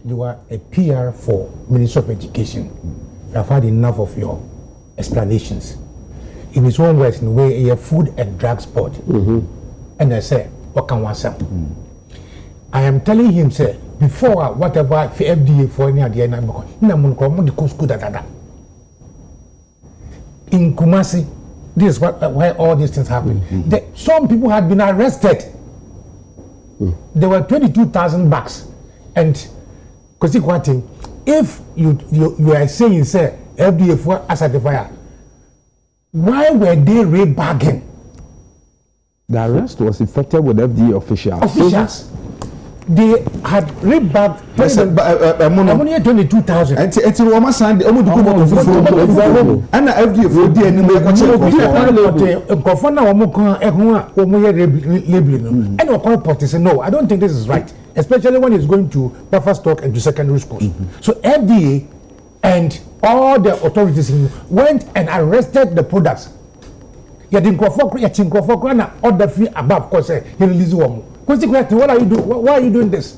you are a PR for Ministry of Education. You have had enough of your explanations. In his own words, in a way, a food and drugs board. And I say, what can one say? I am telling him, say, before whatever FDA for any idea, in Kumasi, this is where all these things happen. Some people had been arrested. There were 22,000 bucks. And if you are saying, say, FDA for asset fire, why were they rebagging? The arrest was effected with FDA officials. They had rebagged 22,000. And it's a woman signed the and FDA for the no, I don't think this is right, especially when it's going to buffer stock and to secondary schools. So FDA and all the authorities went and arrested the products. Order fee above because he released one. Consequently, what are you doing? Why are you doing this?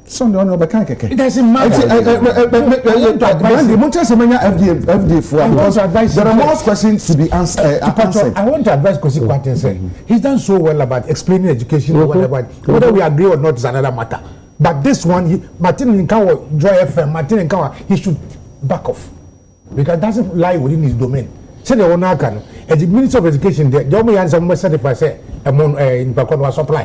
Sunday on over can't. It doesn't matter. There are more questions to be answered. I want to advise Consequently and say he's done so well about explaining education or whatever. Whether we agree or not is another matter. But this one, Martin Nkawa, Joy FM, Martin Nkawa, he should back off because it doesn't lie within his domain. Say the owner can. As the Minister of Education, the only answer must certify say among in Bakonwa supply.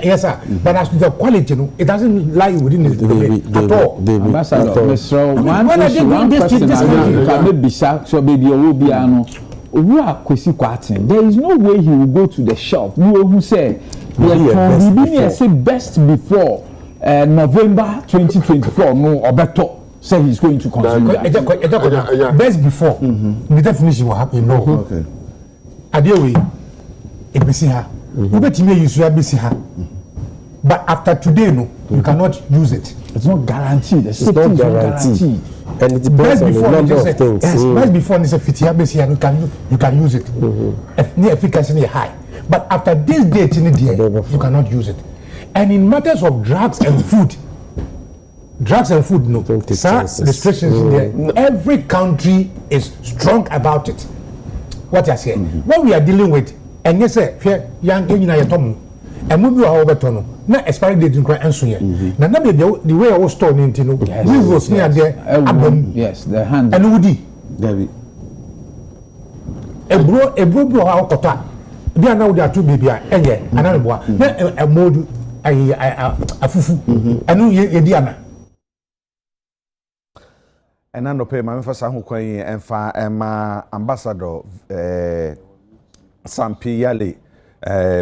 Yes, sir. But as to the quality, it doesn't lie within his domain at all. Ambassador, Mr. One question I may be sacked, so baby, or will be ano. There is no way he will go to the shelf. You who say say best before November 2024. No, or better. Say he's going to consume that. Best before the definition will happen. No. Okay. Adewe, ebisi ha. Ubetime use ebisi ha. But after today, no, you cannot use it. It's not guaranteed. It's not guaranteed. And it depends on the number of things. Yes, best before it's a fitia ebisi ha, you can use it. The efficacy is high. But after this date in the day, you cannot use it. And in matters of drugs and food, no. Restrictions in there. Every country is strong about it. What I say, what we are dealing with, and yes, young Kenyan and movie our overturn. Not expiry date in cry and so now the way I was stored in Tino, we was near there. Yes, the hand and Woody. David. A bro, our kota. They are now there two baby, and another boy. A mode, a fufu, and no Diana. And I no pay my first who coin and fa Emma Ambassador Sampi Yale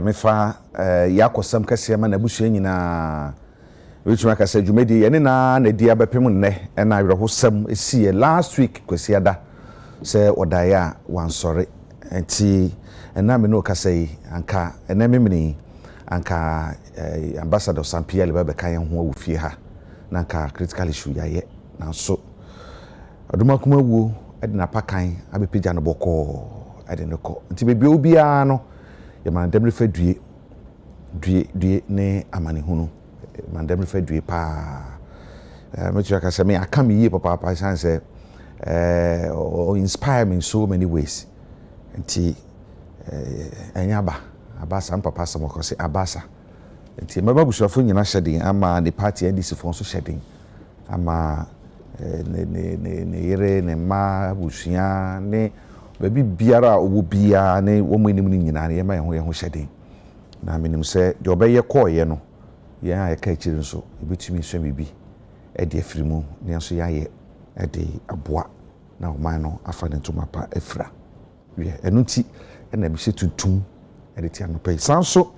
me fa Yako Sam Cassiam and Abushi na which like I said you made the na dia bepem ne and I will some see last week kwesiada say odaya wan sorry enti and na me no ka say anka ena memni anka Ambassador Sampi Yale be kan ho awufie ha na anka critical issue yaye na so aduma kuma wuo ade na pakan abepija no boko ade ne ko nti bebi obia no ye man dem refa due ne amane hunu man dem refa due pa me tua ka se me aka me yie papa san se or inspire me in so many ways nti enyaba abasa papa sam ko se abasa nti maba busuafo nyina hyedin ama the party NDC fo so hyedin ama ne yere ne ma busua ne baby biara owo bia ne wo mu enim nyina ne yema ye ho hyeden na menim se de obeye koye no ye a ye ka akiri nso ebetumi so bibi e de afirimu ne nso ya ye e de aboa na oman no afa ne ntoma pa afira ye enuti e na bi se tuntum e de tia no pe sanso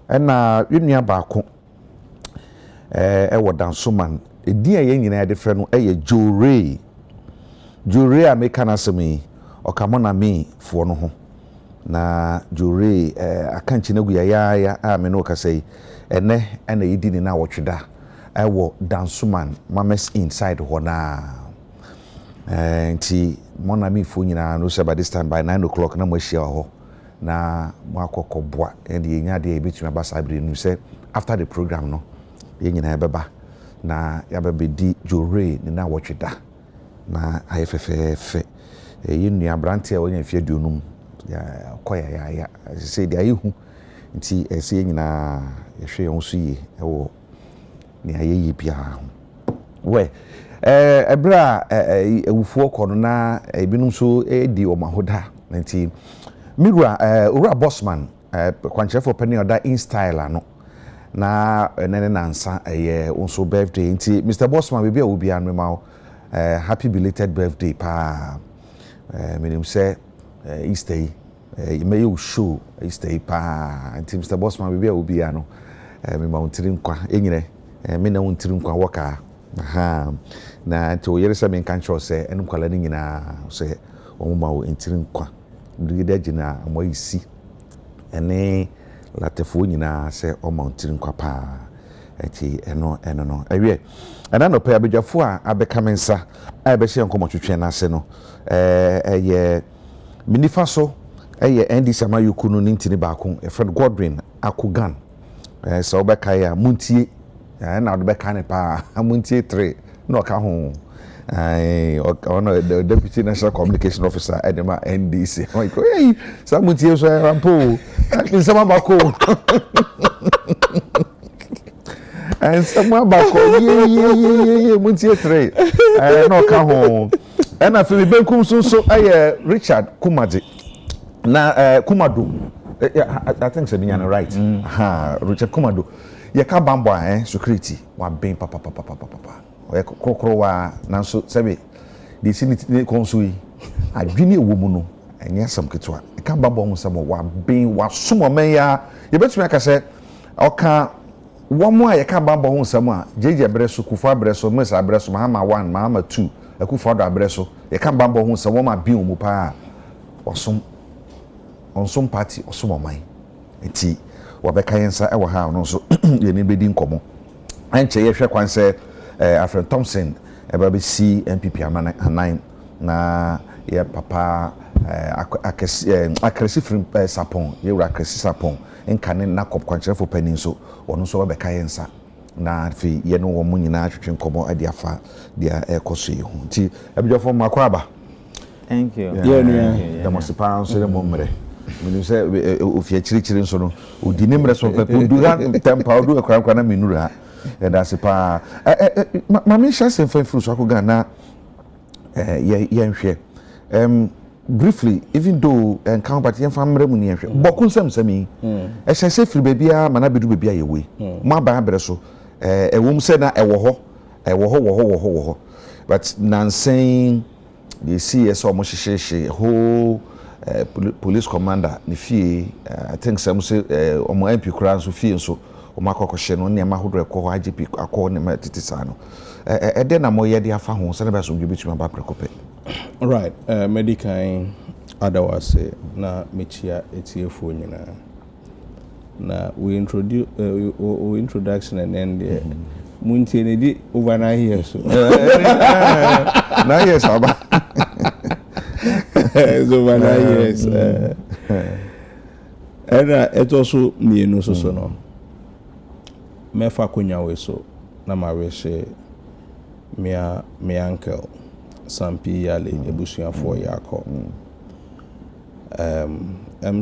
e na wenua baako e wodansoman edi a ye nyina de frɛ no eye Jore a meka na semi okamona me fo no ho na Jore akanchi na gu ya a me no ka sei ene na yidi ni na wotweda ewo dansoman mames inside ho na nti mona me fo nyina no say by this time by 9 o'clock na mo ahia ho na mo akokɔboa and ye nya de ebetumi abasa abire nu say after the program no ye nyina beba na yababedi jore ne na wotweda na ayefefefe yinua brante a wonya fie duonum ya koya ya say dia yehu nti ese nyina yehwe yon so yi ewo ne ayeyi bia we ebra ewufuo kono na ebinum so edi o mahoda nti mirua ura bossman kwanchefo pani oda in style ano na nene nansa unso birthday nti Mr. Bossman baby obi an me happy belated birthday pa menim say Easter may you show Easter pa nti Mr. Bossman baby obi ano me ma untiri nkwa enyine me na untiri nkwa waka na to yere se me kan cho se enum kwala ni nyina se omo ma untiri nkwa ndugide gina mo isi ene latefo nyina se o mountain kwapa eti eno no awie ana no pe abedwafo a abekamensa abe hye nkomo twetwe na ase no eye minifa so eye ndi sama yokunu ni ntini baako Fred Godwin Akugan so obeka ya muntie na obeka ne pa muntie 3 no ka ho ono the deputy national communication officer edema NDC hey samuntie so rampo actually sama bako and sama bako ye muntie 3 no ka ho na Philip Benkum so aye Richard Kumaji na Kumado I think say binya right Richard Kumado ye ka bambo security wa ben papa kokoro wa nanso sebe de sini konsui adwini ewomu no enya sam ketwa e ka babo hu sam wa ben wa somo men ya ye betumi aka se oka womo a ye ka babo hu sam a jeje breso kufu abreso mesa abreso mahama 1 mahama 2 akufu ado abreso ye ka babo hu sam womo bi omu pa osom onsom party osom oman enti wabeka yensa e wo ha no so ye ni bedi nkomo anche ye hwe kwan se Alfred Thompson ebabisi MPP anan na ye papa akresi from Sapon ye wura akresi Sapon enkane na kop kwankyerefo panin so ono so babeka yensa na fi ye no wo munyina atwetwe nkomo ade afa dia ekoso ye hu nti abidwafo makwaba thank you yeah the most pound so mo mre minu se ofie chirichiri nso no odi nimre so pepe du ha tempa odu ekwa na minuru ha that's pa mama sha se fan fruit so Akugan na yenhwe briefly even though encounter but yen famre mu ne yenhwe bokun samsami e hye se firi bebia mana bedu bebia ye we mo aba abere so ewom se na ewo ho but nansen the CS o mo hyehyehye whole police commander ni fie I think some say o mo MP kura so fie so o makokoshe no ne ma hodro ekọ IGP akọ ne ma titisa no ede na mo ye de afa ho se ne ba so dwebetuma ba prekope right medical adawase na mechia etiefo nyina na we introduction and end muntie ne di over 9 years so 9 years aba so over 9 years era etoso mienu so no mefa konya we so na ma we me uncle Sampi Yale ebusuafo yakọ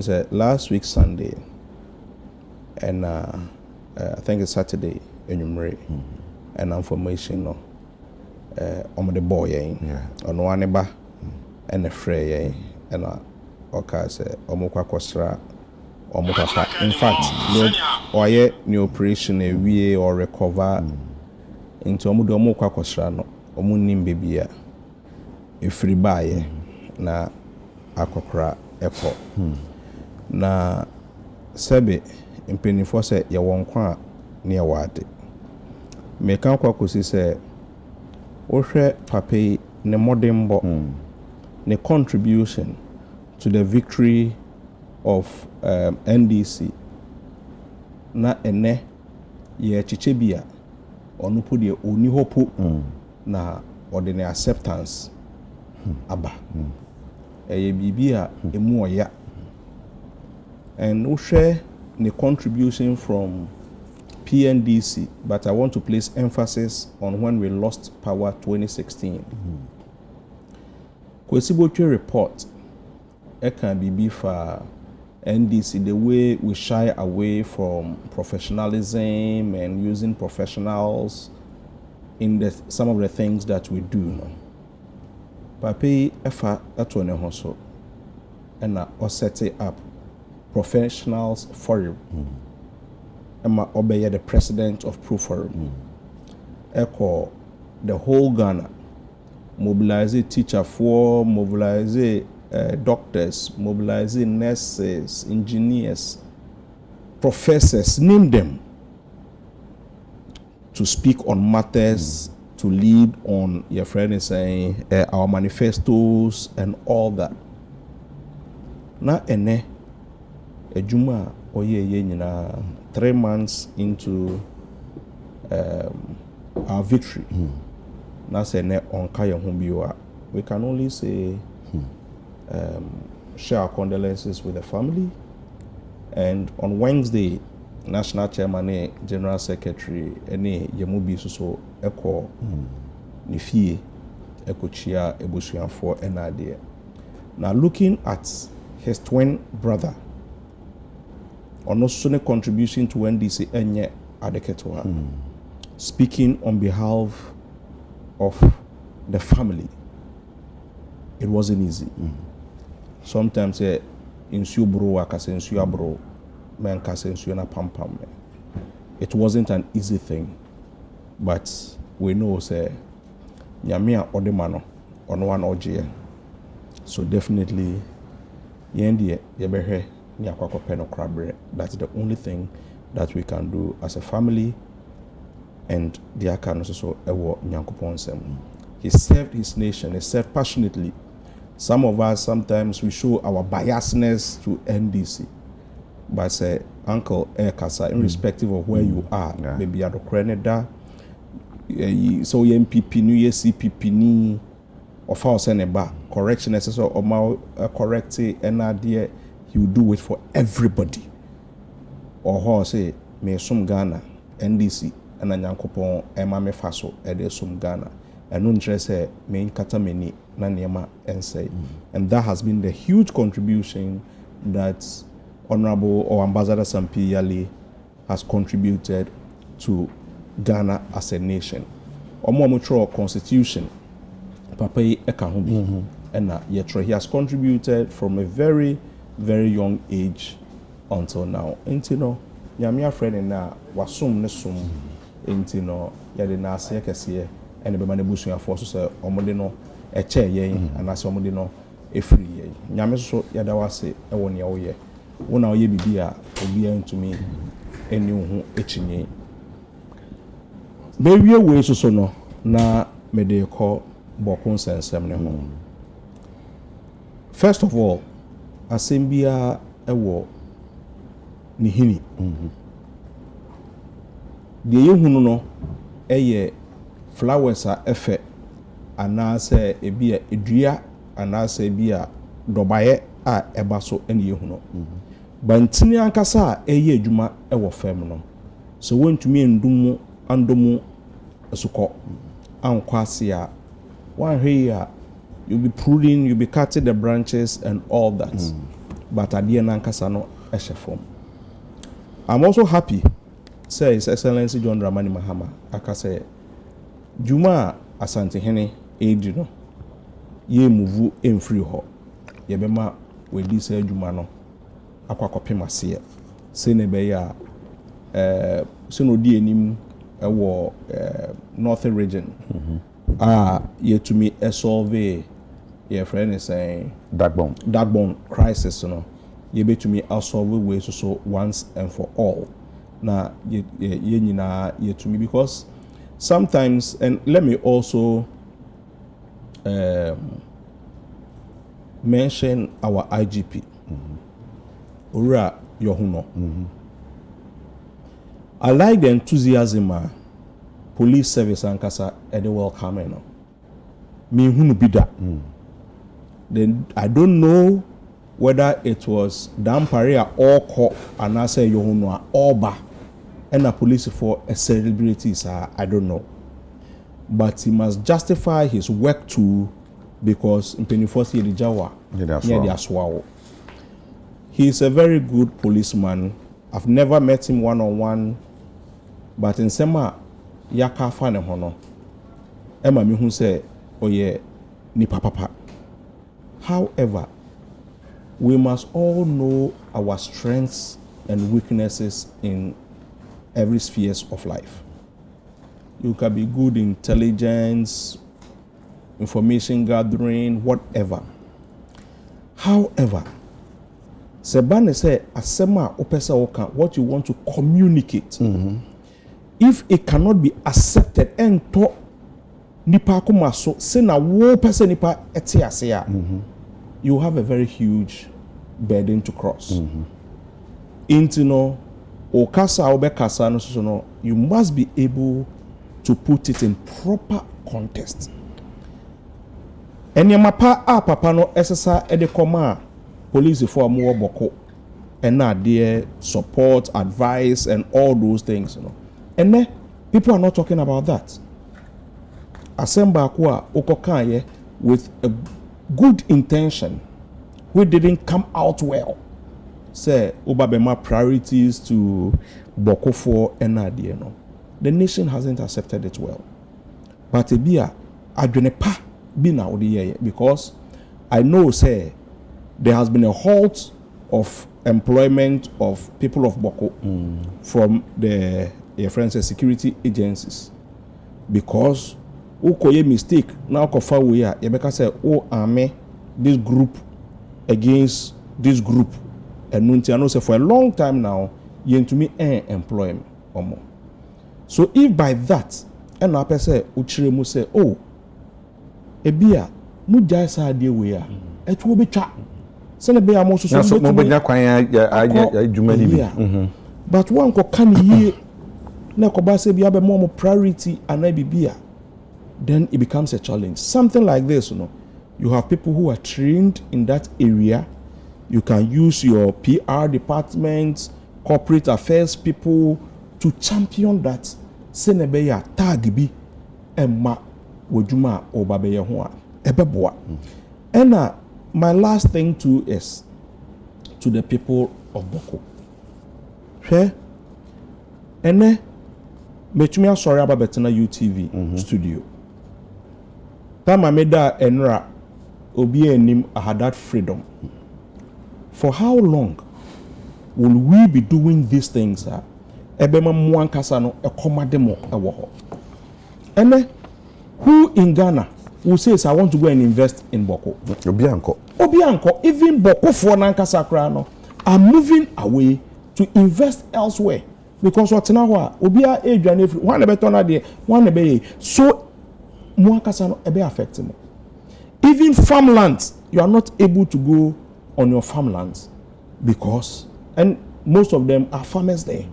say last week Sunday and I think it's Saturday enumere and information no on the boy on one ba and the frey and oka say omukwa kosra omukapa in fact no oye ni operation e wie or recover into omudo omukwa kosra no omunim bebia ifiri baye na akokra eko na sebe impenifo se ye wonkwa ne ye wade meka kwa kosi se ohwe pape ne modembo ne contribution to the victory of NDC na ene ye chichebia onupo de oni hopo na ordinary acceptance aba eye bibia emu oya and uhwe ne contribution from PNDC, but I want to place emphasis on when we lost power 2016. Kwesi Botwe report, it can be for NDC, the way we shy away from professionalism and using professionals in some of the things that we do. Papi efa atone hoso and or set it up professionals forum. Emma Obeye, the president of Pro Forum. Echo the whole Ghana. Mobilize teacher for, mobilize doctors, mobilize nurses, engineers, professors, name them, to speak on matters, to lead on, your friend is saying, our manifestos and all that. Na ene, ejuma oye nyina 3 months into our victory. Na se ne onka ye ho biwa. We can only say share our condolences with the family. And on Wednesday, National Chairman, General Secretary, ene yemubi so eko nifie eko chia ebusuafo enade. Now looking at his twin brother, on also a contribution to NDC enye adeketwa, speaking on behalf of the family, it wasn't easy. Sometimes insu bro akase insu abro men kase insu na pampam. It wasn't an easy thing, but we know say nyamia odemano on one oje. So definitely yendie yebehe ni akwakopeno krabre. That's the only thing that we can do as a family. And the Akan also ewo nyankoponsem. He served his nation. He served passionately. Some of us sometimes we show our biasness to NDC, but say Uncle Kasa, irrespective of where you are, maybe at the Canada, so MPP New Year CPP ni of our Seneba correction necessary or more correct and idea. He will do it for everybody. Or how say me some Ghana NDC. And Nyankopon ema me faso ede sum Ghana and no interest me nkata meni na niema ense. And that has been the huge contribution that Honorable or Ambassador Sampi Yali has contributed to Ghana as a nation. Omo mutual constitution papa yi eka ho bi and yetro he has contributed from a very very young age until now. Intino nyamia friend na wasum ne sum enti no yade na ase kese ene be ma busuafo so se omode no eche yen anase omode no efiri yen nyame so yada wase e wo ne woye wona oye bibi a obi antumi eni ho echinye be wie we so no na me de ko bokon sensem ne ho. First of all, asembia ewo ni hini de yehunu no eye flowers a efe anase ebi a edua anase ebi a dobaye a eba so ene yehunu bantini ankasa a eye adwuma ewo fam no so wontumi endumu andomu asukọ ankwase a one here you'll be pruning, you'll be cutting the branches and all that. But at the end ankasa no ehye form. I'm also happy say His Excellency John Dramani Mahama aka say Juma Asante Hene age no ye move emfiri ho ye bema we di say Juma no akwakopem ase se ne be ya se no di enim ewo northern region ye to me solve your friend is saying backbone crisis no ye be to me solve way so once and for all. Na ye nyina ye to me because sometimes, and let me also mention our IGP Ura Yohuno. I like the enthusiasm police service ankasa ede welcome no me hunu bida. Then I don't know whether it was Damparia or Ko anase Yohunwa or Ba and a police for a celebrities I don't know, but he must justify his work too, because in Pennyforce the Jawa near the Aswao. He is a very good policeman. I've never met him one-on-one, but in Sema yaka fane hono Emma mi hu say oye ni papa. However, we must all know our strengths and weaknesses in every spheres of life. You can be good in intelligence, information gathering, whatever. However, Sebane say asema opesa oka what you want to communicate. If it cannot be accepted and to nipa kuma so say na wo person nipa eti ase a, you have a very huge burden to cross. Into no okasa obekasa no so no, you must be able to put it in proper context. Enyamapa a papa no esesa e de koma police for more boko and not there support, advice and all those things, you know. And then people are not talking about that. Asemba kwa okokaye with a good intention, who didn't come out well. Say obabema priorities to boko for and no. The nation hasn't accepted it well. But ebia adwenepa bi na odi because I know say there has been a halt of employment of people of Boko from the friends security agencies, because ukoye mistake now kofa we ya yebeka say o army this group against this group, and nunti I know say for a long time now yen to me employment omo. So if by that and na say uchire mu say oh ebia mu jai sa de we ya etu obetwa sene be amoso so mo benya kwan adwuma ni bi. But one ko kan ye na ko ba say bia be more priority and bibia, then it becomes a challenge. Something like this, you know, you have people who are trained in that area. You can use your PR department, corporate affairs people to champion that sene be ya tag bi emma wodwuma obabe ye ho a ebeboa. And my last thing too is to the people of Boko. Okay? And metumi sorry about Betena UTV studio. Time I made that enra obi enim I had that freedom. For how long will we be doing these things? Ebema mwankasa no ekomademo ewo ho. And who in Ghana who says I want to go and invest in Boko? Obianko, even Boko for Nankasa Krano are moving away to invest elsewhere, because what's now Obia Adrian if one better there, one be so Mwankasa no ebe affecting. Even farmlands, you are not able to go on your farmlands because and most of them are farmers there.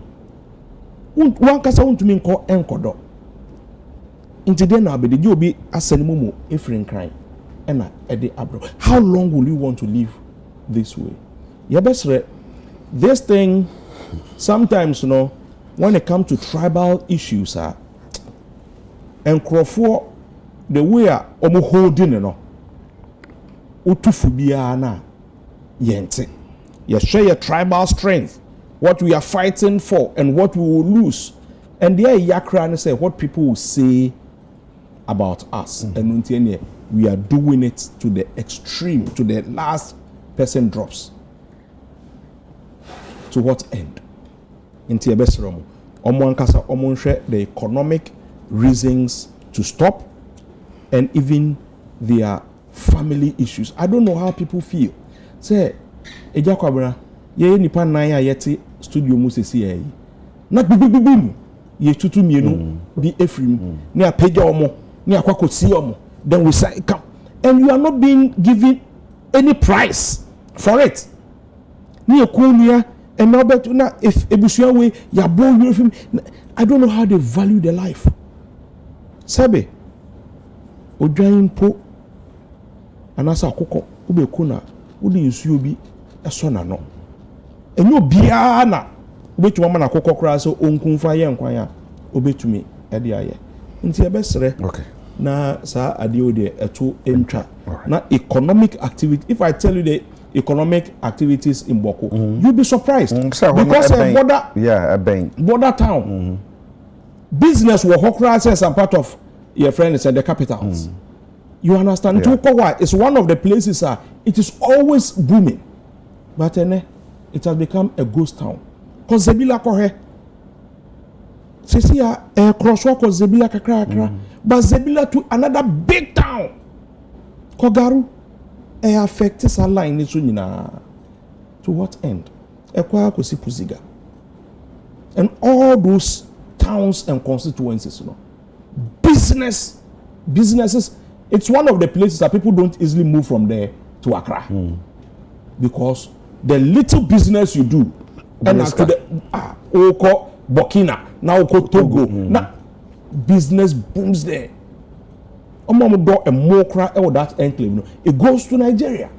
Wankasa want to mean call enkodo. Into then now, but you be asenimumu ifrin crying, and edi abro. How long will you want to live this way? Yeah, best this thing. Sometimes you know when it comes to tribal issues, and Crawford the way omo holding you know, utufubia na yente. You share your tribal strength, what we are fighting for, and what we will lose, and there yakra say what people will say about us, and we are doing it to the extreme, to the last person drops. To what end? Into a best room, the economic reasons to stop, and even their family issues. I don't know how people feel. Say, Agya Kwabena, ye nipa naya yeti studio musisi ye. Not bibibibimu. Ye tutu mienu bi efrim. Ni apeja omo. Then we say come, and you are not being given any price for it. And now but if ebusuya way ya born with him, I don't know how they value their life. Sabe odwan po anasa akoko ube kuna udi nsuo bi eso na no. Enyo bia na obetumi ama na kokɔ kora so onkunfa yɛ nkwan a obetumi ɛde ayɛ nti ɛbɛsrɛ na saa adeɛ o de ɛto ntwa na economic activity if I tell you the economic activities in Boko you'll be surprised because border town business wɔ hɔ kora as a part of your friends and the capitals you understand it's one of the places it is always booming but then it has become a ghost town because Zebila kohe sisi ya crosswalk of Zebila kakra but Zebila to another big town Kogaru affects sa line niso nyina to what end ekwa kosi Puziga and all those towns and constituencies businesses it's one of the places that people don't easily move from there to Accra because the little business you do and to the Oko Burkina now Oko Togo now business booms there. Omo do a mokra that enclave it goes to Nigeria.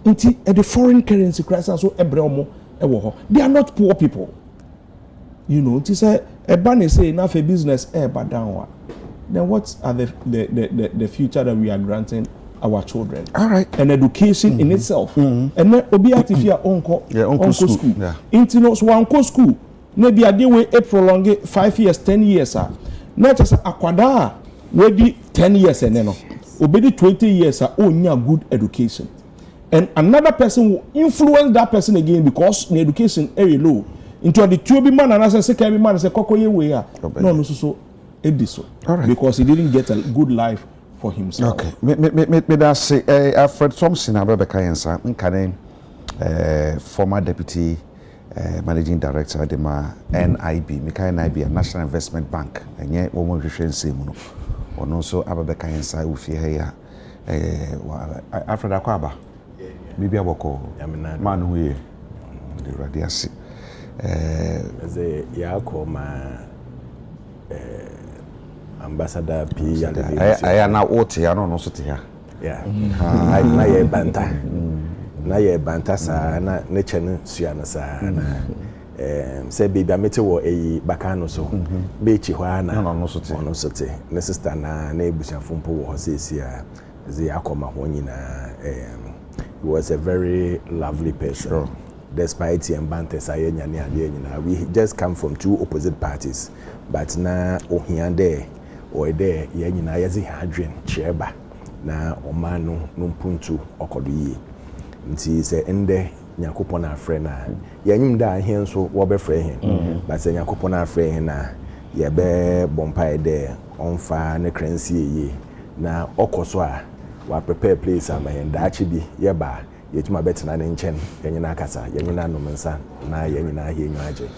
Inti at the foreign currency crisis so ebremo they are not poor people. You know, it is a ban say enough a business but down. Then what are the future that we are granting our children? All right. And education in itself. And then obiati via uncle school. Inti no so uncle school. Maybe a day we prolong 5 years, 10 years. Not just akwada we 10 years and then obedi 20 years onya good education. And another person will influence that person again because the education very low. Into the two man and as I say can man say kokoye we no so ediso because he didn't get a good life for himself. Okay. Me that say Alfred Thompson Abrebeka Yensa nkane former deputy managing director of the NIB NIB National Investment Bank enye wo mo hwehwe nsem no ono so Abrebeka Yensa wo fie he ya Alfred Akwaba bibi aboko man hu ye the radiasi ambassador P I na ote ya no so te ya na ye banta na ye banta sa na ne chene sua na sa na say baby amete wo baka no so be chi hwa na no so te ne sister na ebusiafo mpo wo sesi a ze akoma ho nyina he was a very lovely person. Sure. Despite him bantes we just come from two opposite parties but na ohian there or there yanyina yazi hadrin cheba na omanu no mpuntu okodo yi nti se ende nyakopon na frɛ na yanyim da ahien so wo be frɛ hin but se nyakopon na frɛ hin na ye be bompa there onfa ne kransi yi na okoso a wa prepare place amayen da achi bi ye ba yetuma betina ne nchen yanyina akasa yanyina no mensa na yanyina ahie nyaje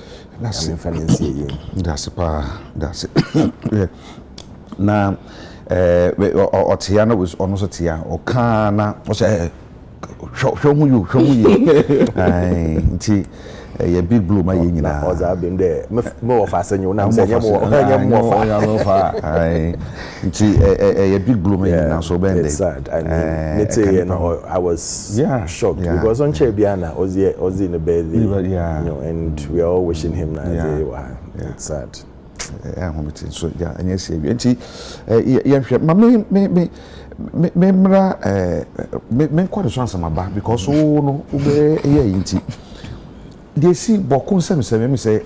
that's infinity yi that's na otia no was almost tia o kana o say show mu ai nti ye big blue ma yanyina o za bim de mo of asanyo na say nyamo fa ai nti ye big blue ma yanyina so bende sad and I was shocked because on Chebiana Ozzy in the bed and we are all wishing him now it's sad so and yes nti me mra me kwado so ansama ba because no ube nti they see bokun sem me say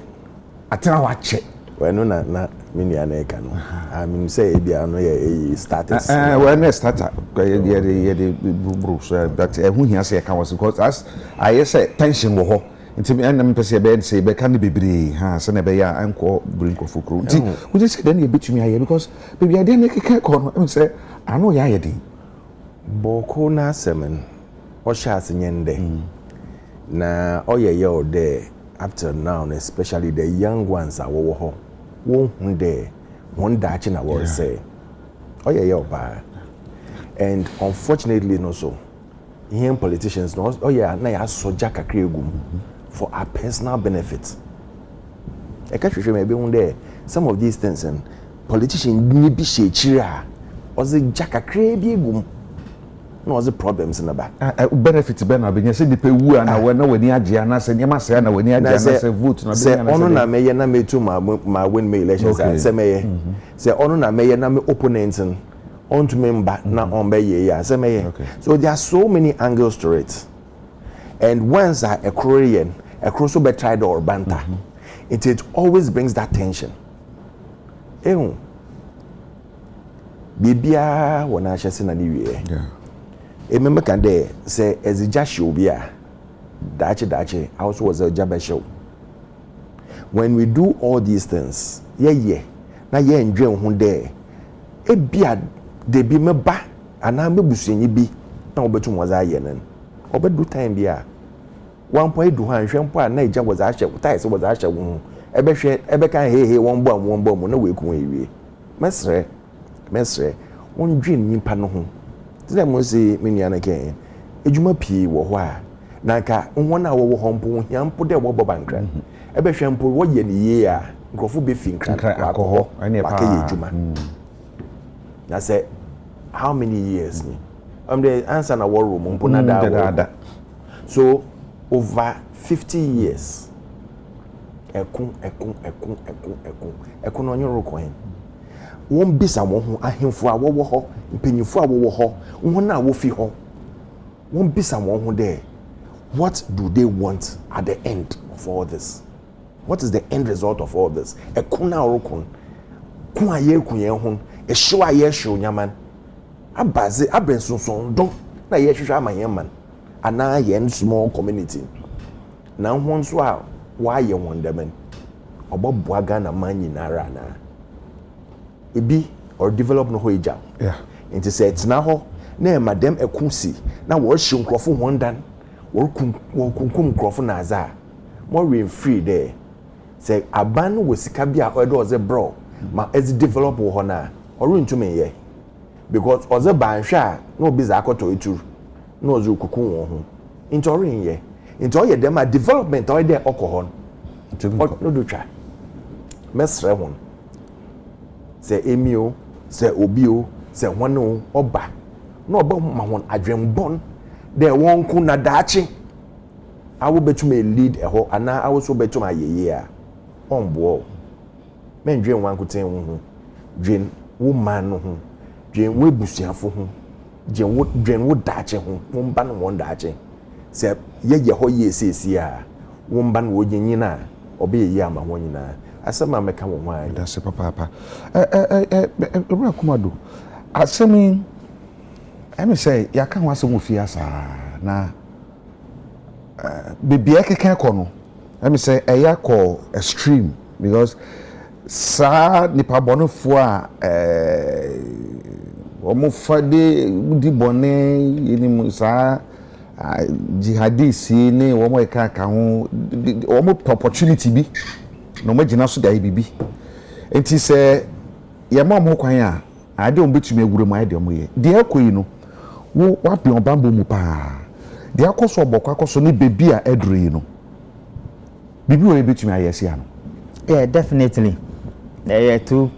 atena wa che we no na mini na eka no I mean say e bia no ye status we na starter ye the bro so that hu hia say ka was because as I say tension wo ho nti me na mpese be say be kan bebre ha se na be ya anko brinko fukru nti we just say then ye betumi aye because baby ade na keke ko no say ano ya ye din boko na semen o sha nyende na oye o there up till now especially the young ones are wo ho won there one dachi na wo say oye ba and unfortunately no so here politicians no na ya soja kakra egum for our personal benefit e ka hwehwe me be hun there some of these things and politicians ni bi she chira oze jakakra bi egum no was the problems in the back benefit ben na be say the pay wu na we na wani agye na say nyama say na wani agye na say vote na say ono na meye na me to ma win me elections say meye say ono na meye na me opponent on to member na on be ye say meye so there are so many angles to it and once a Korean a cross be tried or banter it always brings that tension bibia wona hyese na ni wie remember can there say as a jasho bia dachi also was a jabba show when we do all these things na ye ndwen ho there e bia de bi meba ana mebusuanyi bi na obetum was aye nan obedu time bia one point do han hwempo na eja was ahye ties was ahye wo ebe kan he won bo mu na we ku ewie mesre won dwen nipa no ho tell mo say menia na ken ejuma pii wo ho a na ka wona wo ho mpo hiampo de wo bankra ebe hwempo wo ye ne ye a nkrofo be fi nkra akọ ene pa ye ejuma na say how many years ni the answer na war room mpo na da so over 50 years ekun no nyoro koen won bisa wo ho ahemfo a wo ho mpanyifo a wo ho won a wo fi ho won bisa wo ho there what do they want at the end of all this what is the end result of all this ekun na orokun kun aye kun ye ho e hyew aye hyew nyaman abaze abensunsun do na ye hwehwe amanyeman ana ye small community na ho nso a wa ye wonderman oboboa Ghana man nyinara na ebi or develop no ho eja nti say tena ho na madam ekunsi na wo hye nkrofo hondan wo kunkum nkrofo na aza mo we free there say aban wo sika bia o do ze bro ma as develop wo ho na o runtumi ye because oze ban hwa na obi za akoto eturu na oze okukun wo ho nti o rin ye nti o ye dem a development o dey alcohol no do twa mesre won say emio say obio say hono oba na oba ma won adwenbon de won ku na daachi awo betum lead eho ana awo so betum ayeye a onbo men dwen wan kuten ho dwen wo man no ho dwen wo busuafo ho dwen wo daachi ho wo mba no won daachi say ye ho ye sesi a wo mba no wo nyina obe ye ama ho nyina asema meka wo hwan da se papa ewura komado asemi emi say ya kan wa se wo fi asa na bibia keke ko no emi say eya ko extreme because sa nipa bonofo a omo fade di bone yini sa jihadisi ni omo eka ho omo opportunity bi no magina so da bibi enti se ye ma mo kwan a ade on betumi agure mu ade mo ye de akoyi no wo wa bi on bambo mu pa de akoso obokwa akoso ni bebi a eduru yi no bibi wo betumi ayesi ano yeah definitely there are two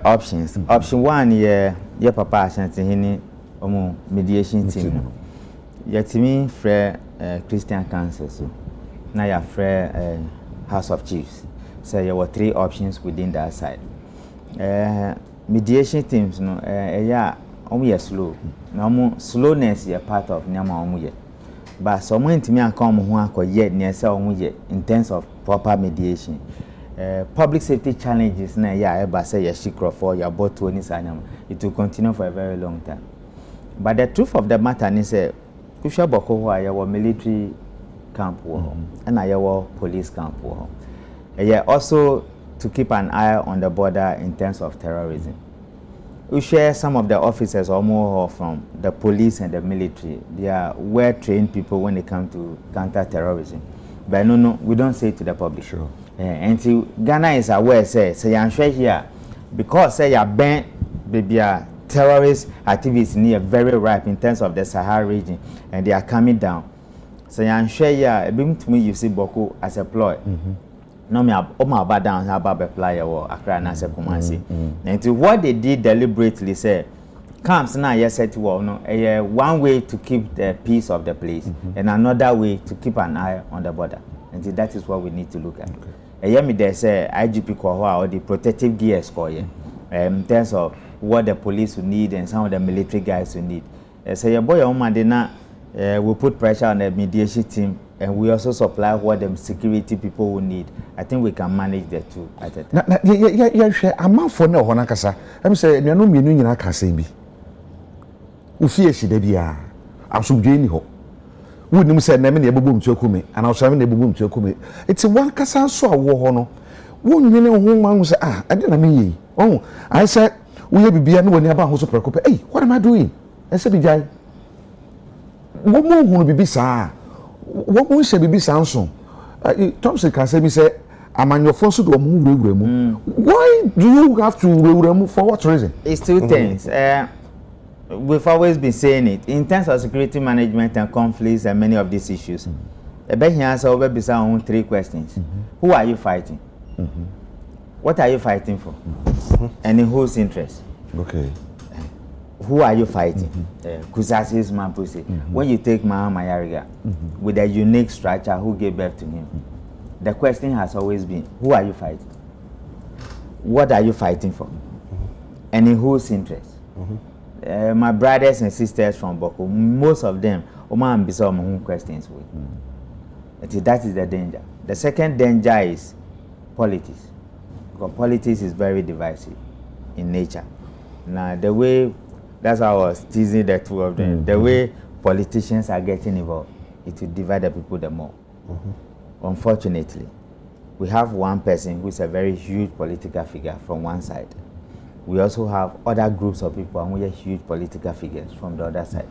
options option one ye papa ashanti hini omo mediation team no yetimi frɛ Christian Council so na ya frɛ House of Chiefs. So there were three options within that side. Mediation teams, no, slow. No, slowness is part of Nyama. But someone to me and come who yet near in terms of proper mediation. Public safety challenges, but say your shikro for your boat to it will continue for a very long time. But the truth of the matter is that Kusha Boko, I have military camp and I have police camp. Yeah, also to keep an eye on the border in terms of terrorism. We share some of the officers or more from the police and the military. They are well-trained people when it comes to counter-terrorism. But no, we don't say it to the public. Sure. Until Ghana is aware, say I'm sure here, because say you ban baby terrorist activities near very ripe in terms of the Sahara region, and they are coming down. So I'm sure here, to me you see Boko as a ploy. No me about down about apply or Accra na se Kumasi. And to what they did deliberately say camps now yes set well no one way to keep the peace of the place and another way to keep an eye on the border, and that is what we need to look at. Me there say IGP or the protective gears in terms of what the police will need and some of the military guys will need. So your boy we put pressure on the mediation team, and we also supply what the security people will need. I think we can manage the two at a time. Yeah, I'm for no one. I'm saying, no meaning I can say me. Ufie she debia. I'm so gaining hope. Wouldn't say never never boom to come, and I was having a boom to come. It's a one casa so a war honor. One million woman was I didn't mean. Oh, I said, we be no one about who's a preoccupy. Hey, what am I doing? I said, Jai. What more will be sir? What more shall be Samson? Thompson can say, me say, I'm on your force to move. Why do you have to remove for what reason? It's two things. We've always been saying it in terms of security management and conflicts and many of these issues. Here answer will be some 3 questions. Who are you fighting? What are you fighting for? And in whose interest? Okay. Who are you fighting? Kusasi's Mapusi. When you take Mahama Yariga with a unique structure, who gave birth to him? The question has always been, who are you fighting? What are you fighting for? And in whose interest? My brothers and sisters from Boko, most of them, Oman be some questions with. That is the danger. The second danger is politics. Because politics is very divisive in nature. Now, the way, that's how I was teasing the two of them, the way politicians are getting involved, it will divide the people the more. Unfortunately, we have one person who is a very huge political figure from one side. We also have other groups of people and we are huge political figures from the other side.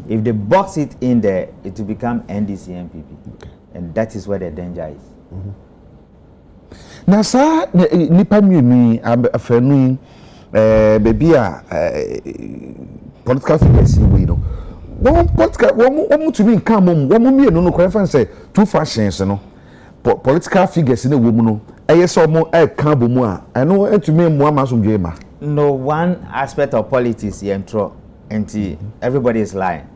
If they box it in there, it will become NDC and NPP. And that is where the danger is. Now, sir, nipa mi afenu baby political figures we know. One political one to me come one me no kwefan say two fashions no. Political figures in the woman no. Eyeso mo kan bo mu a eno etumi mo amaso game. No one aspect of politics yentro and everybody is lying.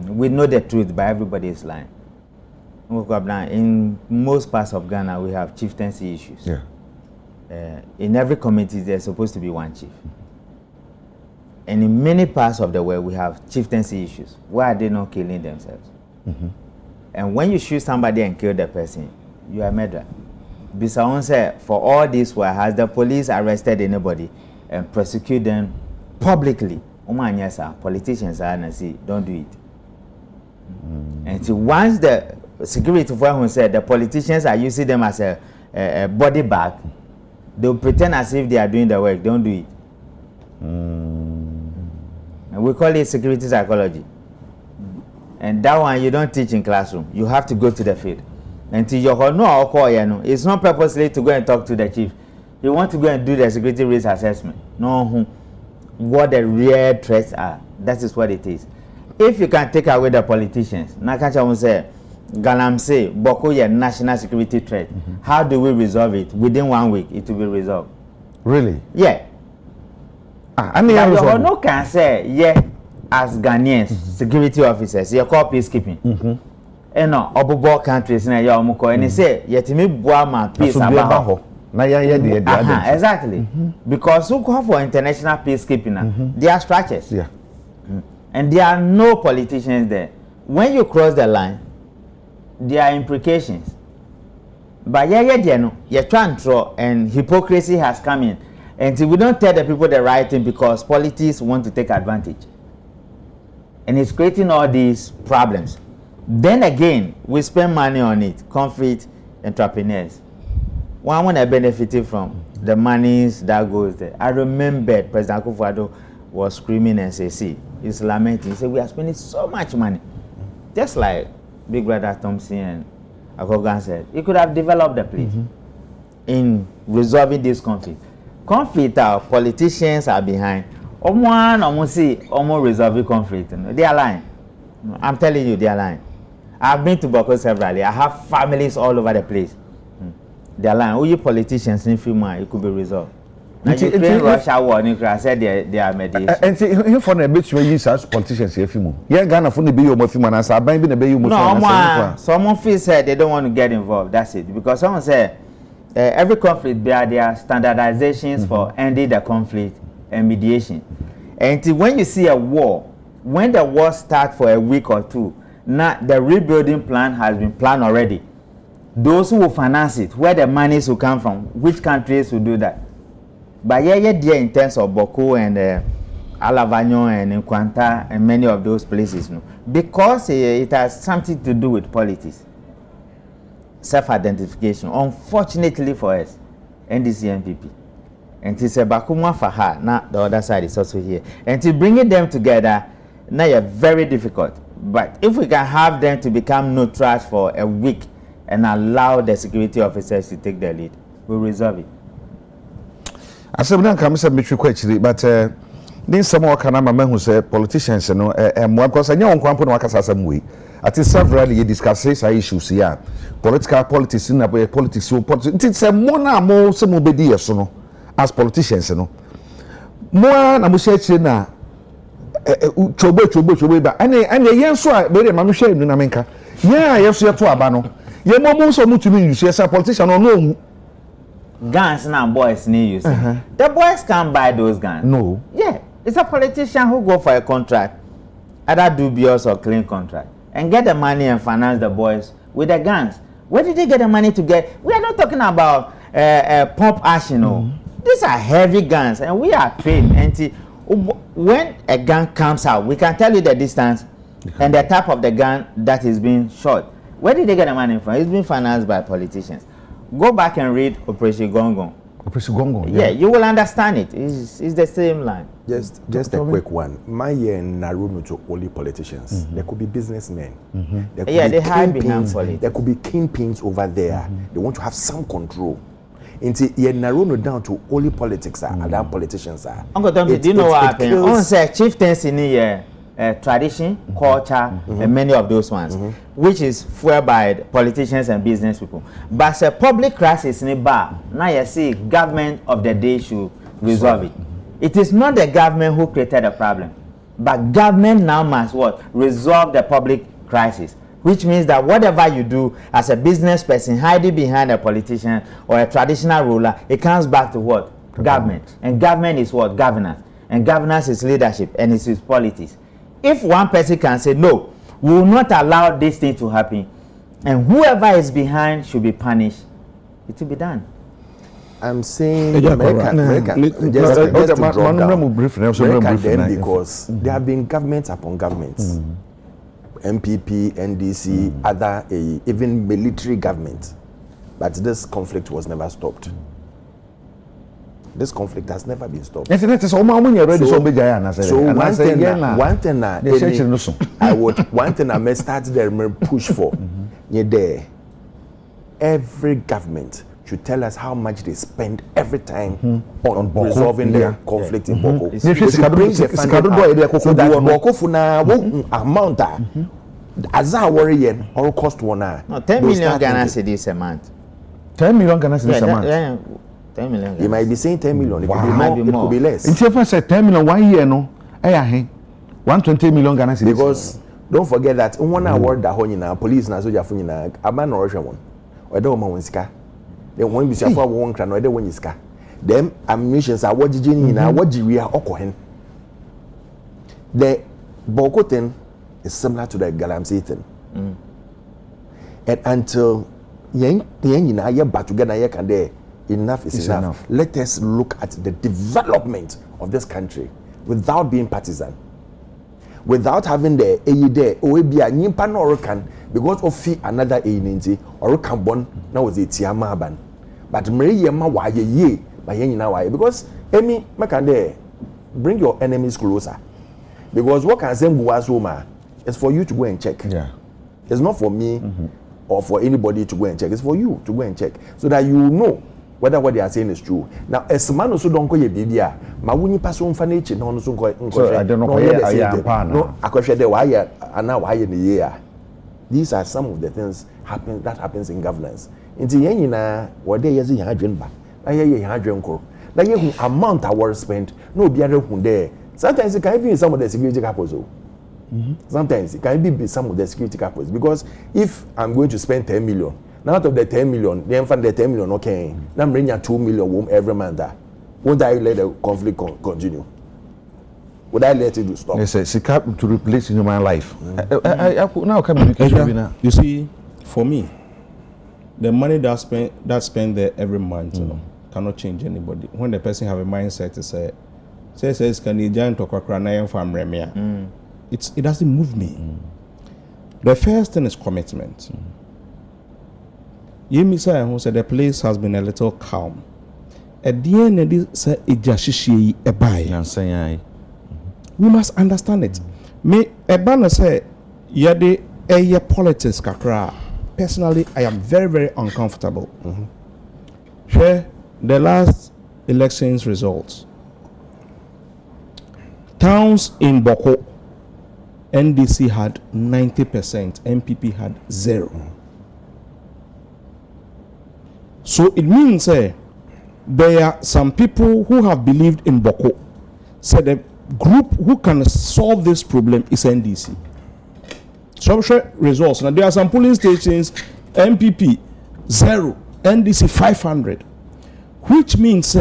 We know the truth, but everybody is lying. In most parts of Ghana, we have chieftaincy issues. Yeah. In every community, there's supposed to be one chief. And in many parts of the world, we have chieftaincy issues. Why are they not killing themselves? And when you shoot somebody and kill the person, you are a murderer. Bisaon said, for all this, why has the police arrested anybody and prosecute them publicly? Politicians are say, don't do it. And so once the security for said the politicians are using them as a body bag, they'll pretend as if they are doing the work. Don't do it. And we call it security psychology. And that one you don't teach in classroom. You have to go to the field. Until you know, it's not purposely to go and talk to the chief. You want to go and do the security risk assessment. No, what the real threats are. That is what it is. If you can take away the politicians, Nakacha will say, Galamse, Boko ye national security threat. How do we resolve it? Within 1 week, it will be resolved. Really? Yeah. I mean, but no can say, yeah, as Ghanaians, security officers, you call peacekeeping. And no, Obobo countries na ya omuko, and they say, yetimi buama peace about. Exactly. Because who call for international peacekeeping, there are structures. Yeah. And there are no politicians there. When you cross the line, there are implications. But you're trying to throw, and hypocrisy has come in. And we don't tell the people the right thing because politics want to take advantage. And it's creating all these problems. Then again, we spend money on it, conflict, entrepreneurs. One when I benefited from the monies that goes there. I remember President Akufo-Addo was screaming and say, see, he's lamenting. He said, we are spending so much money. Just like Big Brother Thompson and Akogan said, he could have developed the place in resolving this conflict. Conflict, our politicians are behind. Almost resolving conflict. They are lying. I'm telling you, they are lying. I've been to Boko severally. I have families all over the place. They are lying. All you politicians in Fima, it could be resolved. na Ukraine Russia war ni kra said they are mediation and here for na bet you use as politicians here fimu yeah Ghana for na be you mo fimu na sa ban bi na be you mo no someone feel said they don't want to get involved, that's it, because someone said every conflict there are standardizations for ending the conflict and mediation. And when you see a war, when the war starts for a week or two, now the rebuilding plan has been planned already. Those who will finance it, where the monies will come from, which countries will do that. But yeah, in terms of Boko and Alavanyo and Nkwanta and many of those places, no, because it has something to do with politics, self-identification. Unfortunately for us, NDC NPP. And it's a Bakuma for her. Now the other side is also here. And to bringing them together, now you're very difficult. But if we can have them to become neutrals for a week and allow the security officers to take the lead, we'll resolve it. I said, we don't come to meet you quickly, but then some more can I'm who say politicians, you know, and one because I know on Quampo Wakasa some way. At least several discusses issues here. Political politics in a way, politics, so politics. It's a more some obedience, you know. As politicians, you know, more na mushe na chobo ba and yen so be ma mushe nu na menka yen so to aba no ye mo so mutumi use yes politician no guns na boys need use. The boys can't buy those guns. No. Yeah, it's a politician who go for a contract, either dubious or clean contract, and get the money and finance the boys with the guns. Where did they get the money to get? We are not talking about pump action, no. These are heavy guns, and we are trained. And when a gun comes out, we can tell you the distance and the type of the gun that is being shot. Where did they get the money from? It's been financed by politicians. Go back and read Operation Gongo. Operation Gongo, yeah, you will understand it. It's the same line. Just a quick one. My Naruno to only politicians. There could be businessmen. There could they hide behind politics. There could be kingpins over there. They want to have some control. Into ye narrow down to only politics and other politicians are. Uncle Tom, do you know what happened? On say chieftains in the tradition, culture, and many of those ones, which is fueled by politicians and business people. But a public crisis in a bar, now you see government of the day should resolve it. It is not the government who created the problem, but government now must what? Resolve the public crisis. Which means that whatever you do as a business person hiding behind a politician or a traditional ruler, it comes back to what? Government. And government is what? Governance. And governance is leadership and it is politics. If one person can say, no, we will not allow this thing to happen, and whoever is behind should be punished, it will be done. I'm saying America because there have been governments upon governments. MPP, NDC, other even military government, but this conflict was never stopped. This conflict has never been stopped. So one thing I may start there push for. There, every government should tell us how much they spend every time on resolving the conflict in Boko. So that Boko funa amount as I worry or cost one. No, 10 million Ghana cedis a month. 10 million Ghana cedis a month. 10 million. You might be saying 10 million. It could be less. In Tifa said 10 million 1 year no. 120 million Ghana cedis. Because don't forget that one award that honey police na soldier for na aban or one. Or don't want sika. Then when we say for one can or when iska. Them ammunitions are what jini na what jiria okohen. The Boko thing is similar to the Galamsey thing. And until yen na ye back together ye can there enough is enough. Let us look at the development of this country without being partisan. Without having the there or be a nyimpa no can because of fee another agency or can born now was it tiama ban. But Mary Yama why ye by yen now why because Amy Makande bring your enemies closer. Because what can say Buasuma is for you to go and check. Yeah. It's not for me or for anybody to go and check. It's for you to go and check so that you know whether what they are saying is true. Now, as man also don't call you Bibia, my winning pass on furniture, no, so I don't know why no, I question the why and now why in the year. These are some of the things that happens in governance. In the end, what they are saying, I hear you, that you amount I will spend no be other who there. Sometimes it can even be some of the security couples. Sometimes it can be some of the security couples because if I'm going to spend 10 million, now out of the 10 million, then find the 10 million okay, now I'm bringing 2 million home every month. Won't I let the conflict continue? Would I let it stop? Yes, it's a cap to replace human life. I now come in. You see, for me, the money that spent there every month, you know, cannot change anybody. When the person have a mindset to say can you join to Kwakra from Remia? It doesn't move me. The first thing is commitment. You say who said the place has been a little calm. At the end of this, it a buy. We must understand it. Me a banner say yade a politics kakra. Personally, I am very, very uncomfortable. Here, the last elections results. Towns in Boko, NDC had 90%, MPP had 0. So it means there are some people who have believed in Boko. So the group who can solve this problem is NDC. Some results. Now there are some polling stations, MPP 0, NDC 500, which means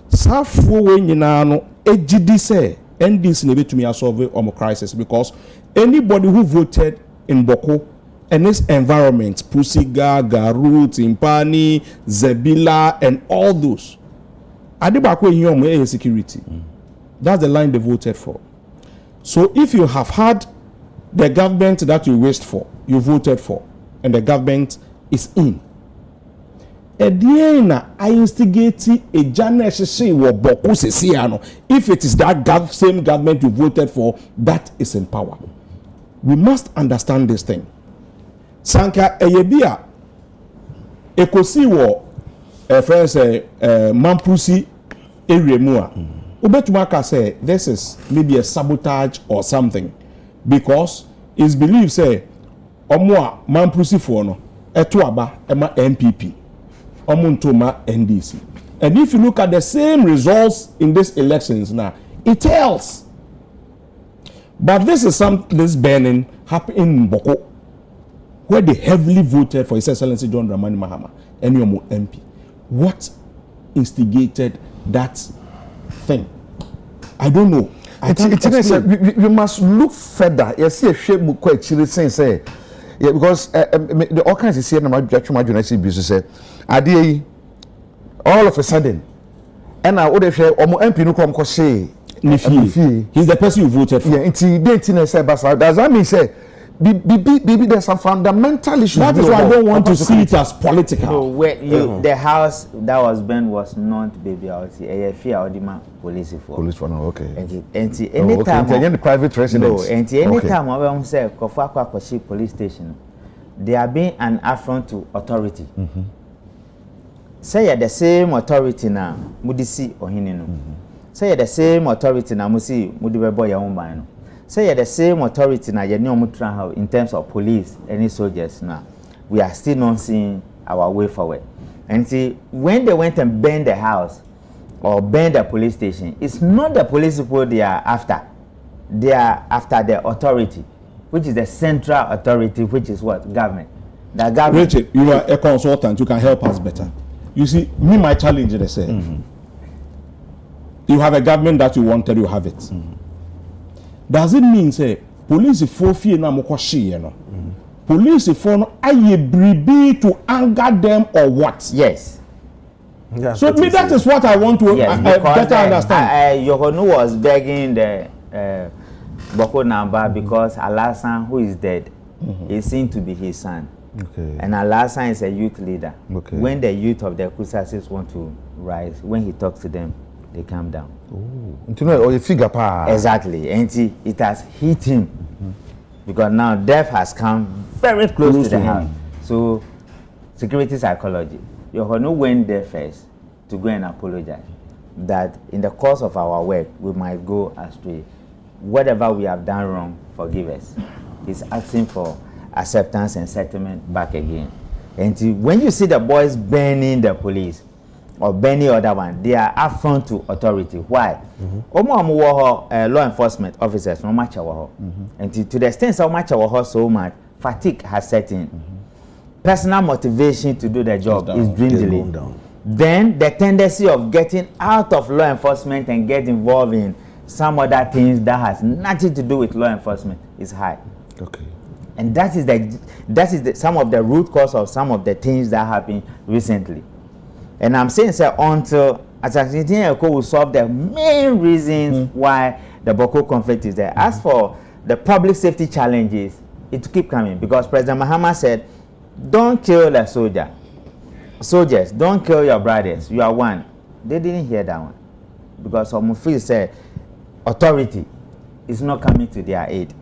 Safo when you know AGD say NDC never to me solve a crisis because anybody who voted in Boko and this environment, Pusiga, Garut, Impani, Zebila, and all those, Adibako in security. That's the line they voted for. So if you have had the government that you wished for, you voted for, and the government is in. At the end, I instigate a generation or Boko Sesiano. If it is that same government you voted for, that is in power. We must understand this thing. Sanka Eyebia Ekosi wo friends Mampusi Eremua. Ubetumaka say this is maybe a sabotage or something because it's believed say Omwa Mampusi for no Etuaba Ema MPP Omuntoma NDC. And if you look at the same results in these elections now, it tells. But this is this burning happened in Boko, where they heavily voted for His Excellency John Dramani Mahama, NUMO MP. What instigated that thing? I don't know. We must look further. You see a shape quite chilly say, yeah, because the all kinds of see my journalistic business say, all of a sudden, and I would have said, MP no come say, he's the person you voted for. Yeah, it's does that mean say, there's some fundamental issue. That is why I don't want to see it as political. So where the house that was burned was not baby house. Police for no, okay. And anytime the private residence. No, and anytime I say Kofa police station, they are being an affront to authority. Say the same authority now, Mudisi or Hinino. Say the same authority now, Musi Mudibebo Yaumba. Say the same authority now, in terms of police, any soldiers now. We are still not seeing our way forward. And see, when they went and burned the house or burned the police station, it's not the police people they are after. They are after the authority, which is the central authority, which is what? Government. The government. Richard, you are a consultant, you can help us better. You see, me, my challenge is say, you have a government that you wanted, you have it. Does it mean say police for fear na mokoshi you know? Police for no aye bribe to anger them or what? Yes. Yeah, so me that is what I want to better understand. Yohonu was begging the Boko Namba because Alasan, who is dead, is seen to be his son. Okay. And Alasan is a youth leader. Okay. When the youth of the Kusasis want to rise, when he talks to them, they calm down. Exactly. And it has hit him. Because now death has come very close to the house. So, security psychology. Yohonu went there first to go and apologize. That in the course of our work, we might go astray. Whatever we have done wrong, forgive us. He's asking for acceptance and settlement back again. And when you see the boys burning the police, or any other one, they are affront to authority. Why? Law enforcement officers, no much and to the extent so much so much fatigue has set in. Personal motivation to do the job is dwindling. Then the tendency of getting out of law enforcement and get involved in some other things that has nothing to do with law enforcement is high. Okay. And that is some of the root cause of some of the things that happened recently. And I'm saying, sir, until Assassination Eko will solve the main reasons why the Boko conflict is there. As for the public safety challenges, it keep coming because President Mahama said, don't kill the soldier. Soldiers, don't kill your brothers. You are one. They didn't hear that one because Omufi said authority is not coming to their aid.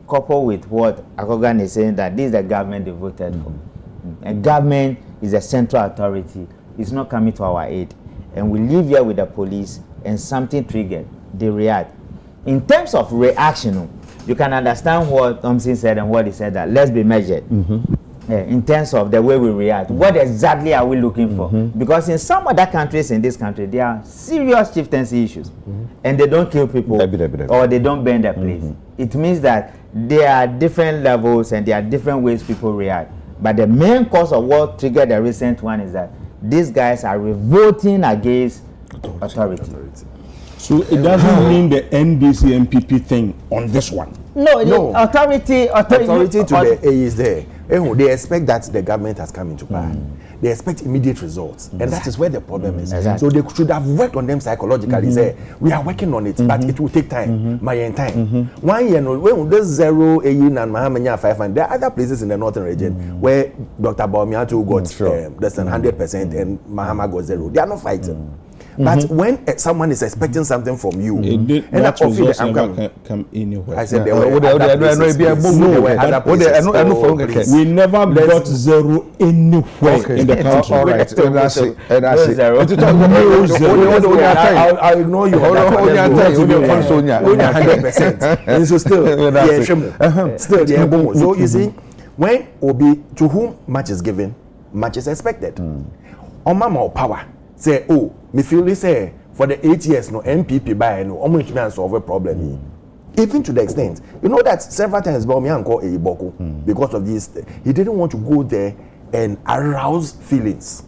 Coupled with what Akogan is saying that this is the government they voted for. And government is a central authority. It's not coming to our aid. And we live here with the police and something triggered. They react. In terms of reaction, you can understand what Thompson said and what he said that let's be measured. In terms of the way we react, what exactly are we looking for? Because in some other countries in this country, there are serious chieftaincy issues, and they don't kill people or they don't burn the place. It means that there are different levels and there are different ways people react. But the main cause of what triggered the recent one is that these guys are revolting against authority. So it doesn't mean the NDC MPP thing on this one. No. Authority to the A is there. They expect that the government has come into power. They expect immediate results, and that is where the problem is. So they should have worked on them psychologically. Say we are working on it, but it will take time. My time. 1 year, when there's 0 AE and Mahamanya 500, there are other places in the northern region where Dr. Baumiatu got less than 100% and Mahama got 0. They are not fighting. But when someone is expecting something from you, and that results never come anywhere. I said there were we never got 0 anywhere in the country. All right, I'll ignore you. 100%. And so still, so you see, when Obi, to whom much is given, much is expected. On mama power. Say, oh, me feel they say for the 8 years no MPP by no almost man solve a problem. Even to the extent, you know that several times Baumian called a Boko because of this. He didn't want to go there and arouse feelings,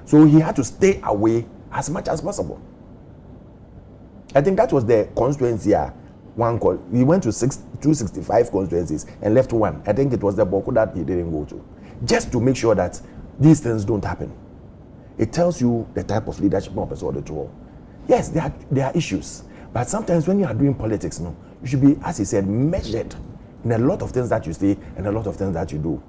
so he had to stay away as much as possible. I think that was the constituency. One call. We went to 265 constituencies and left one. I think it was the Boko that he didn't go to, just to make sure that these things don't happen. It tells you the type of leadership one person ought to hold. Yes, there are issues, but sometimes when you are doing politics, no, you should be, as he said, measured in a lot of things that you say and a lot of things that you do.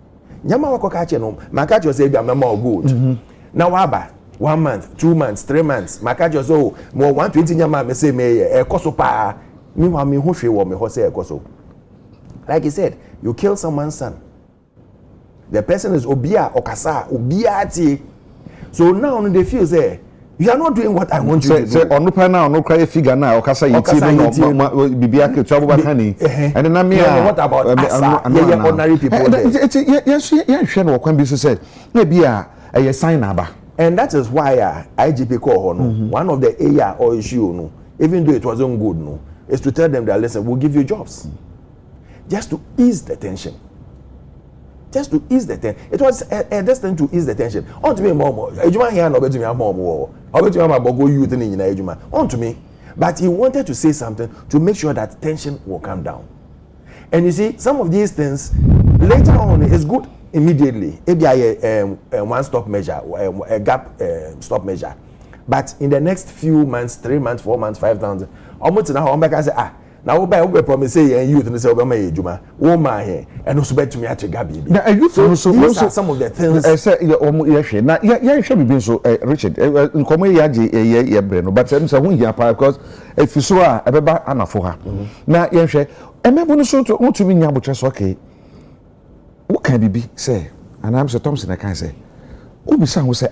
Nyama wako kache no, makacho say be more good. Now waba 1 month, 2 months, 3 months, makacho so more 120 nyama me say me ekoso pa. Me wa me ho hwe wo me ho say ekoso. Like he said, you kill someone's son. The person is obia okasa, obia ti. So now they feel say you are not doing what I want you to do. Say onupa na onukra figure na okasa yiti no bibia ke trouble bakani. And na me what about ordinary people there? Yes, hwe no kwan bi so say na bia e sign aba. And that is why IGP call no one of the area or issue no, even though it wasn't good no, is to tell them that listen, we'll give you jobs. Just to ease the tension. Just to ease the tension. It was a destined to ease the tension. On to me, more. Ejuma here no bet me more. I bet you am go youth in Ejuma. On to me. But he wanted to say something to make sure that tension will come down. And you see, some of these things later on is good immediately. Maybe a one-stop measure, a gap stop measure. But in the next few months, 3 months, 4 months, 5,000, almost now I'm back and say now we promise say youth and say Obama ejuma woman here and also bet to me at gabi. Now youth so some of the things I say you na you should be so Richard nkomo ye breno but say won here because if you so ebeba anafo ha na ye hwe emebo no so to me nya botre so okay wo kan bibi say and I'm say Thompson I can say o bi san wo say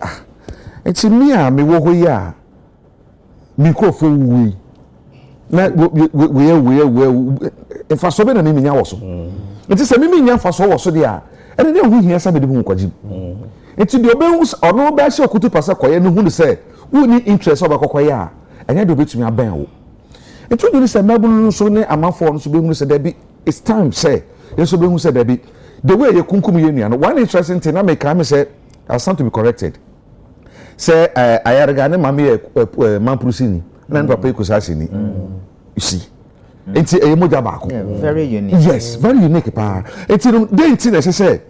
enti me a me wo ho yi a me ko fo wi na we faso be na me nya wo so enti say me nya faso wo so de a ene hu hia sa be de hu kwaji enti de obe hu ono ba se okutu pasa koye no hu se who need interest of akokoya anya do betumi aban wo it you say mabunu so ne amafo no so be hu say there be it's time say you so be hu say there be the way you kunkum ye nua no one interesting thing na make am say I stand to be corrected say ayarga ne mama manprusini na papa ikusasi ni you see enti moja ba ko very unique. Yes, very unique pa enti no dey enti na say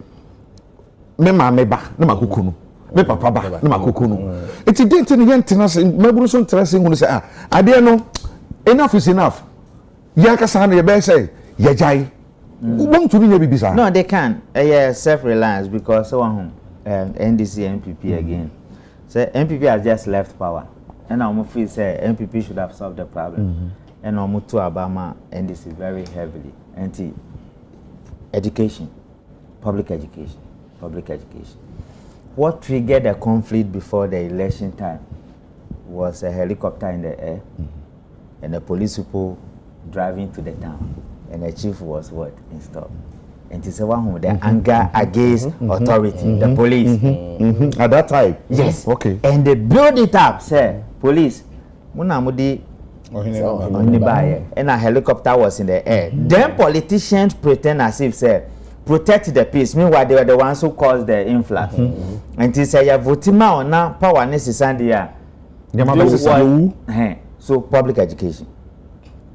me mama ba na makuku no me papa ba na makuku no enti dey enti ne yentena say maburu so ntrase hu say ade no enough is enough ya ka sa na ye be say ye jai won to be bibisa. No, they can self-reliance because so one NDC NPP again. So NPP has just left power, and I'm feel say NPP should have solved the problem. And I'm to Obama NDC very heavily anti-education, public education. What triggered the conflict before the election time was a helicopter in the air, and the police people driving to the town, and the chief was what installed. And it's one the anger against authority, the police. At that time? Yes. Okay. And they build it up, say, police. And a helicopter was in the air. Then politicians pretend as if, say, protect the peace. Meanwhile, they were the ones who caused the influx. And they say, votima on now, power necessary. So, public education.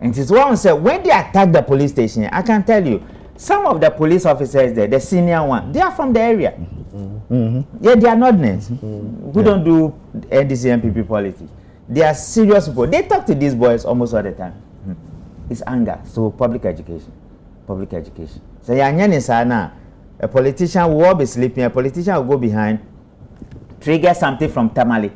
And it's one say, when they attack the police station, I can tell you, some of the police officers there, the senior one, they are from the area. Yeah, they are not names. Who don't do NDC MPP politics. They are serious people. They talk to these boys almost all the time. It's anger. So public education. So a politician will all be sleeping. A politician will go behind, trigger something from Tamale,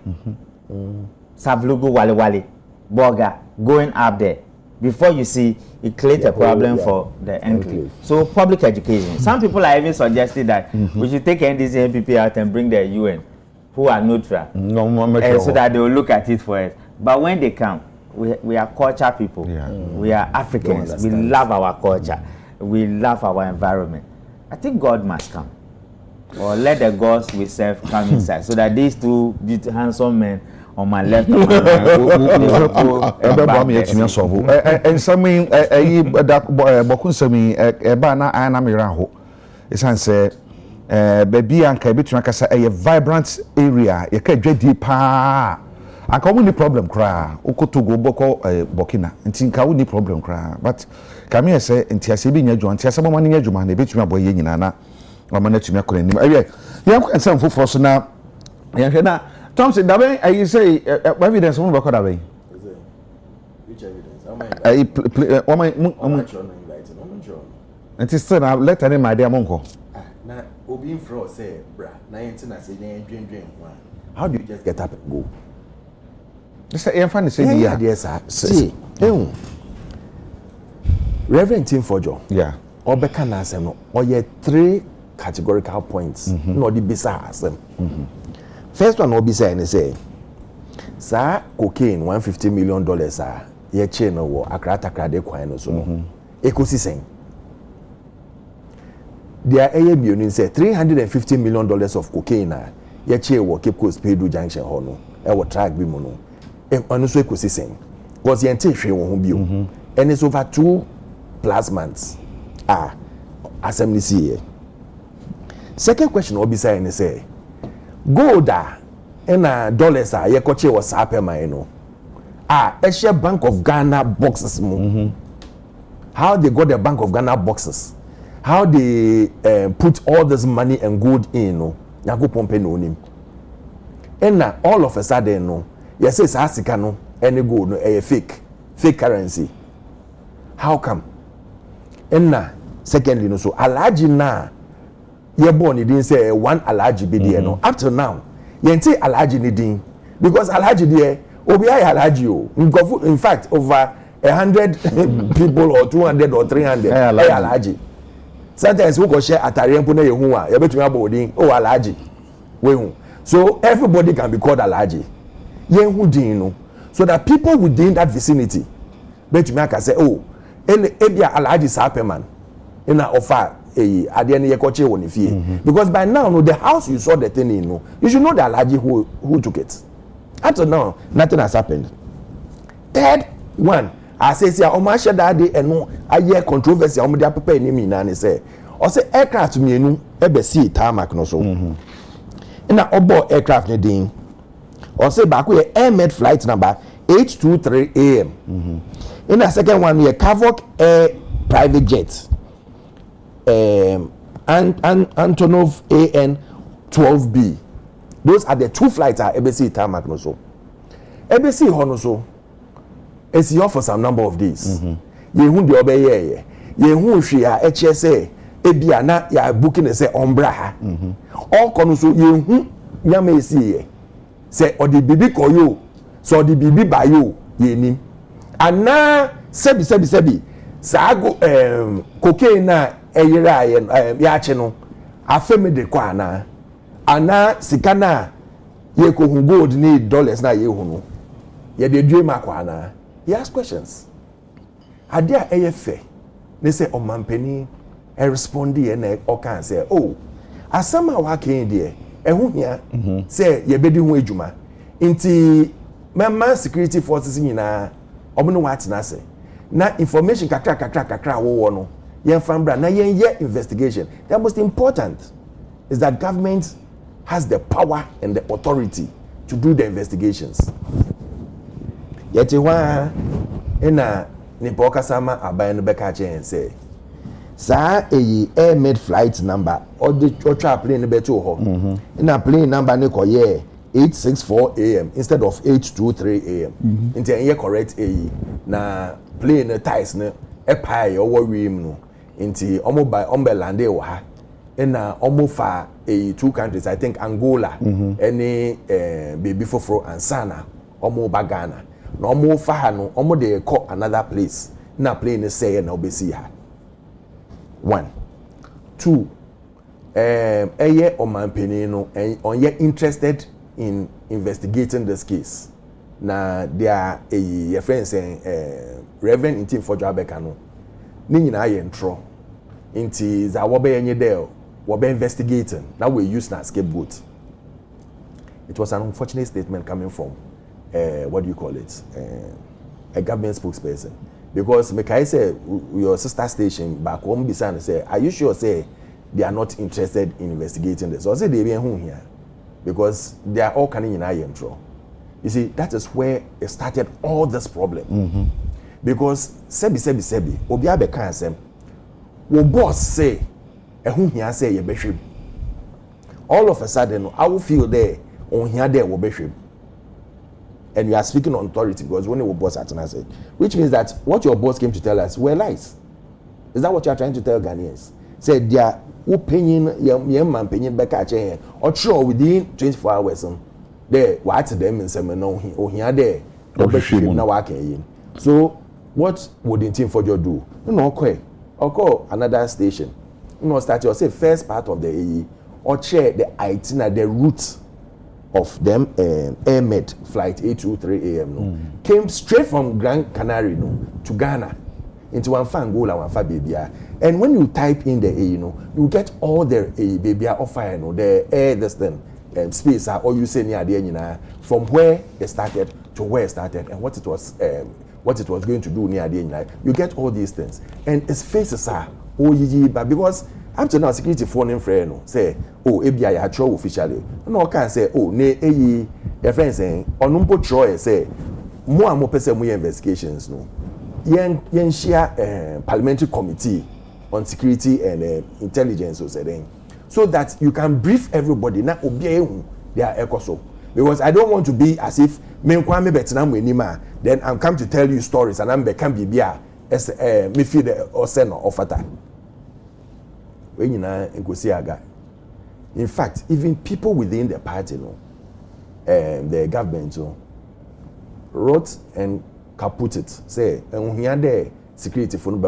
Savlugu, Wale, Boga, going up there. Before you see, it creates a problem for the enclave. So public education. Some people are even suggesting that we should take NDC MPP out and bring the UN, who are neutral, so that they will look at it for us. But when they come, we are culture people. We are Africans. We love our culture. We love our environment. I think God must come, or let the gods we serve come inside, so that these two handsome men on my left and baby anka betuna kasa a vibrant area ye ka dwadi pa anka wo ni problem kra ukotogo boko Burkina ntinka wo ni problem kra but kame say ntiase bi nya dwo ntiase bo ma nya dwuma na betuna boye nyina na ma na tumi akora nim awie ye ensam foforo so na ye hwe na Thompson dabe I say evidence mo bako dabe which evidence it is still let any my dear monko na obi infro say bra na yentina say dwen how do you just get up and go this say fan say yes see Reverend Tim Fojo obeka na asem no oye 3 categorical points no di bisa asem first one obi say say sa cocaine $150 million ye che no wo akratakra de kwan no so no ecosystem there are bionin say $350 million of cocaine ye che wo Cape Coast Pedu Junction ho no e wo track bi mu no e ono so ecosystem because ye nte hwe wo ho bio and it's over 2+ months assembly see here. Second question obi say say gold and dollars ye koche was happen my no Asia Bank of Ghana boxes mo how they got the Bank of Ghana boxes, how they put all this money and gold in no yago pompe no nim and all of a sudden no you say asika no any gold no fake currency. How come? And secondly no so alaji na ye born it didn't say one alaji be there no up till now yente alaji ni din because alaji there obi ay alaji o in fact over 100 people or 200 or 300 ay alaji sometimes we go share atare mpo na ye hu a ye betumi abodin o alaji we hu so everybody can be called alaji ye hu din no so that people within that vicinity betumi aka say oh ebia alaji sapeman ina offer ade ne ye koche woni fie because by now no the house you saw the thing in no you should know the alaji who took it Up to now, nothing has happened. Third one, I say, Omasha Daddy and no, I hear controversy on the paper in me, and say, or say aircraft to me, ebe see tarmac no so. And I obo aircraft needing, or say back with air med flight number 823 AM. In the second one, we Cavoc Air private jet, Antonov AN 12B. Those are the two flights are ABC tarmac no so. ABC hono so. It's here for some number of days. Yehu de obeye. Yehu hwe a eche say ebia na ya booking say ombra ha. All kono so yehu nyama esi say odi bibi koyo so odi bibi bayo yenim. Ana sebi sago cocaine na eyira ya ache no afemi de kwa ana sika na ye ko hu gold ni dollars na ye hu no ye de due makwa na. He asked questions. Adia eyefe they say omampani e respondi and o can say oh asama wa ken there ehu hia say ye bedi hu adwuma nti memma security forces nyina omo no wat na say na information kakra wo no yen fambra na yen ye investigation. The most important is that government has the power and the authority to do the investigations. Yet wa ina ni poka sama aban no beka chen say sa air made flight number or the plane beto ho ina plane number ne koye 864 AM instead of 823 AM nti enye correct na plane ties ne epai owo rim no nti omo by lande wo ha ina omo fa two countries I think Angola any baby foforo and sana omo bagana no omo fa ha no omo de call another place na plane say na obesi ha. 1 2 eye omampeni no onye interested in investigating this case na their your friends Reverend Intim for Jabeka no ni nyina ye ntro nti za wo be yenye there wo be investigating now we use na scapegoat. It was an unfortunate statement coming from what do you call it, a government spokesperson, because Mekai say your sister station back home beside say are you sure say they are not interested in investigating this, or say they be home here because they are all coming in intro. You see, that is where it started all this problem. Because sebi obi abeka asem wo boss say ehun hia say ye behwem, all of a sudden I will feel there on here there wo behwem. And you are speaking on authority because when your boss at said, which means that what your boss came to tell us were lies. Is that what you are trying to tell Ghanaians? Said they are opinion, young man, opinion back at chain, or sure within 24 hours. There, what them and some no, here there, now working. So, what would the team for you do? No, okay, or call another station. No, start your say first part of the AE or check the itinerary, the route of them air med flight 823 AM no came straight from Gran Canary no to Ghana into one Angola one fa babia. And when you type in the you get all the babia offer no the air this thing space or you say near the from where it started to where it started and what it was going to do near the you get all these things and its faces are but because up to now security phone in friend no say oh ebia ya tro officially no can say oh ne your friend saying onumpo tro say mo pese mo investigations no yen share parliamentary committee on security and intelligence so that you can brief everybody na obia ehu their ekoso, because I don't want to be as if me kwa me betina mo anima then I'm come to tell you stories and I'm be can be bia me feel the oseno ofata. In fact, even people within the party, the government, wrote and kaput it. Say, security for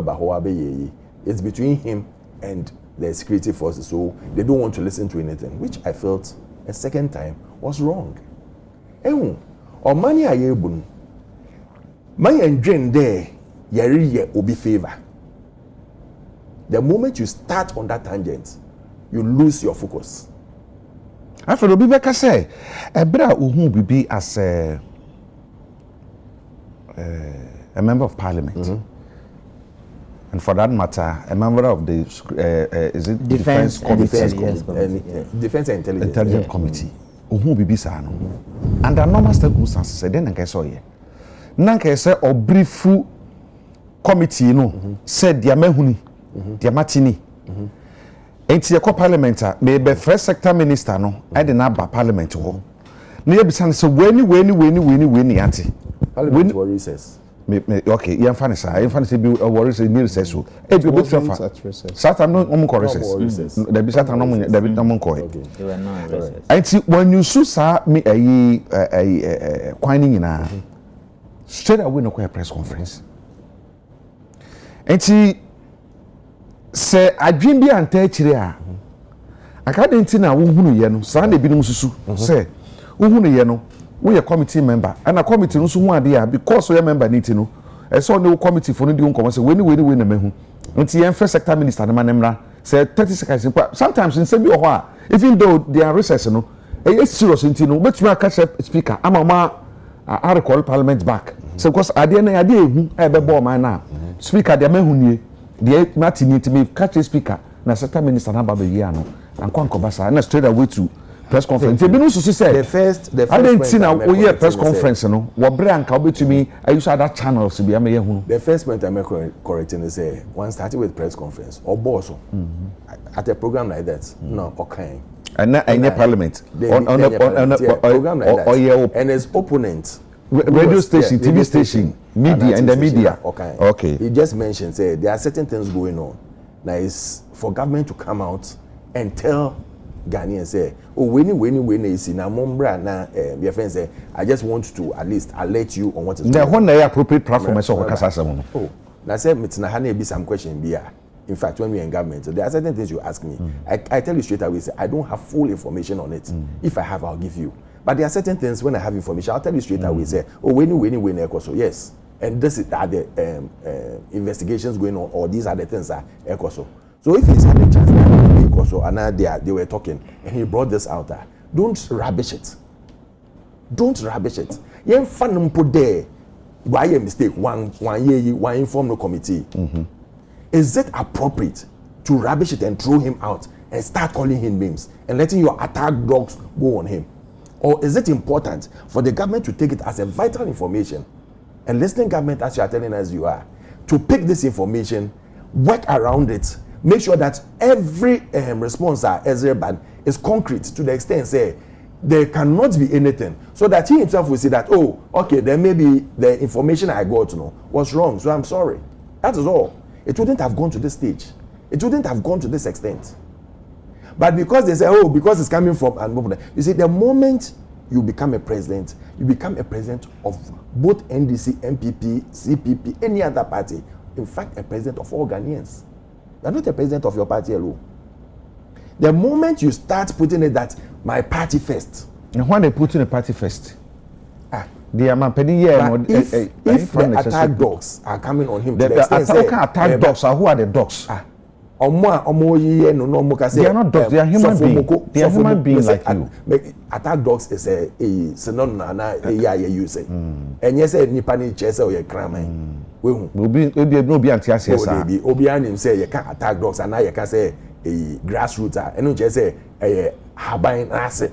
it's between him and the security forces, so they don't want to listen to anything, which I felt a second time was wrong. Or money I able, money and drain there, yari obi favor. The moment you start on that tangent, you lose your focus. after obi beka say ebra ohun bibi as a member of parliament. And for that matter, a member of the is it defense committee? Defense and intelligence committee. Ohun bibi sa no. Under normal circumstances, then nka say oye. Na nka say obrifu committee no said dia mahuni, dia matini. Enti ekọ parliament a me be first sector minister no I dey na ba parliament ho. Na ye bisa say weni ante. Parliament will recess. Okay, you find it. I find it be a worry say near recess. Eh, you be transfer. Saturday no recess. There be Saturday no there be no They were not recess. I see when you saw me a quining in straight away no press conference. And see say I dream be ante chire a. Aka den ti na wo hunu ye no, sa na bi no susu. Say wo hunu ye no we a committee member and a committee no so hu ade because we member need to know e so no committee for no di unko say we na mehu nti yen first sector minister na manemra say 30 seconds sometimes in say bi ho a even though they are recess no e serious nti no betumi aka speaker ama I recall parliament back so because ade na ade ehu e be bo man na speaker de mehu nie de mati ni me catch speaker na sector minister na ba be yi ano anko basa na straight away to press conference. The first I didn't see now we hear press conference no. What brand can be to me? I use other channels to be the first point I'm correcting is one started with press conference or boss at a program like that. No, okay. And any parliament on a program like that. And his opponent radio station, TV station, media and the media. Okay. He just mentioned say there are certain things going on. Now it's for government to come out and tell Ghanaians say, oh, when you see now, Mombra na your friend say, I just want to at least alert you on what is going on. When the appropriate platform is over, oh, now say Mitzna Hane be some question be in fact when we're in government, so there are certain things you ask me. I tell you straight away, say I don't have full information on it. If I have, I'll give you. But there are certain things when I have information, I'll tell you straight away. Say, oh, when you so yes, and this is are the investigations going on, or these are the things are so. So if he's had a chance also, and they were talking, and he brought this out there, don't rubbish it. Don't rubbish it. You fun put there. Why a mistake? One year, one inform the committee. Is it appropriate to rubbish it and throw him out and start calling him names and letting your attack dogs go on him? Or is it important for the government to take it as a vital information and listening government as you are telling us you are to pick this information, work around it, make sure that every response is concrete to the extent say there cannot be anything, so that he himself will say that, oh, okay, then maybe the information I got was wrong, so I'm sorry. That is all. It wouldn't have gone to this stage. It wouldn't have gone to this extent. But because they say, oh, because it's coming from an, you see, the moment you become a president of both NDC, MPP, CPP, any other party. In fact, a president of all Ghanaians. You are not a president of your party alone. The moment you start putting it that my party first. And when they put in a party first, they are mapping if the attack dogs are coming on him, the attack dogs are who are the dogs? They are not dogs, they are human beings. They are human beings like you. Attack dogs is a synonym you say. And yes, nipa ni chese or ye crime. No be anti-CSR. Obianim say you can't attack dogs, and now you can say a grassroots, and you just say a habine asset.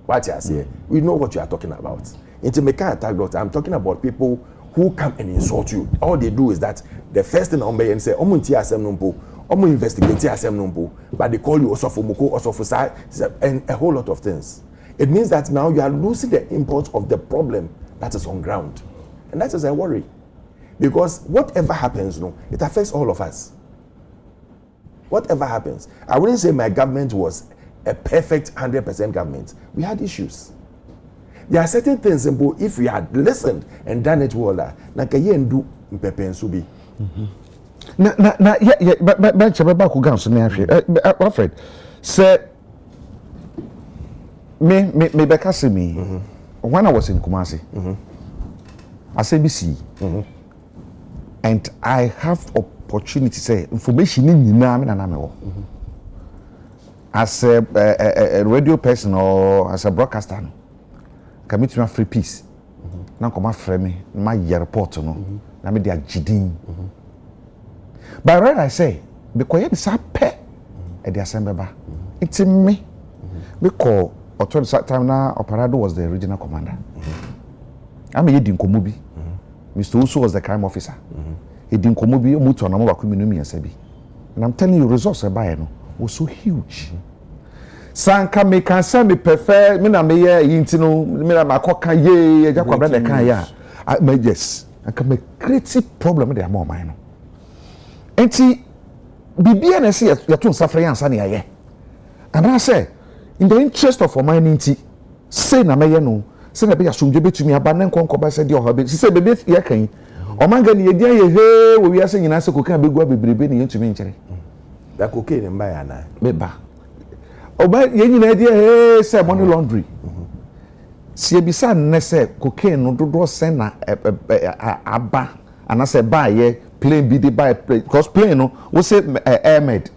What you say? We know what you are talking about. Into me can't attack dogs. I'm talking about people who come and insult you. All they do is that the first thing on and say, "Omunti asem numpo, omu investigate asem numpo," but they call you osofomoko, osofosa, and a whole lot of things. It means that now you are losing the import of the problem that is on ground, and that is a worry, because whatever happens, it affects all of us. Whatever happens, I wouldn't say my government was a perfect 100% government. We had issues. There are certain things, if we had listened and done it well, like a year and do Pepe but Alfred, sir, me when I was in Kumasi, I said BC, and I have opportunity to say information in as a radio person or as a broadcaster no commit me free peace na come afre me my report no na me dia gidin but right I say because you say pe e dey asembeba it's me because at that time na Operado was the regional commander I'm a din komo bi Mr. Uso was the crime officer he din komo bi mutu na mo ba kominu mi yasabi and I'm telling you results by no was so huge sanka me can say me prefer me na me ye yintino me na makoka ye Agya Kwabena de kan ya yes and can make create problem dey am man no enti bibia na say ya to nsafre ya ansa na ye and I say in the interest of humanity say na me ye no say na be asomdwe betumi aba na nkonko ba say de ohabe say bebe ye kan omanga ni ye dia ye he wo wi ase nyina se kokan begu abebrebe ni yentumi nkyere da cocaine mba ya na beba oba ye nyina dia he say money laundry si ebisa nne say cocaine no dodo sen na aba ana say ba ye plane bi dey buy because plane no we say airmed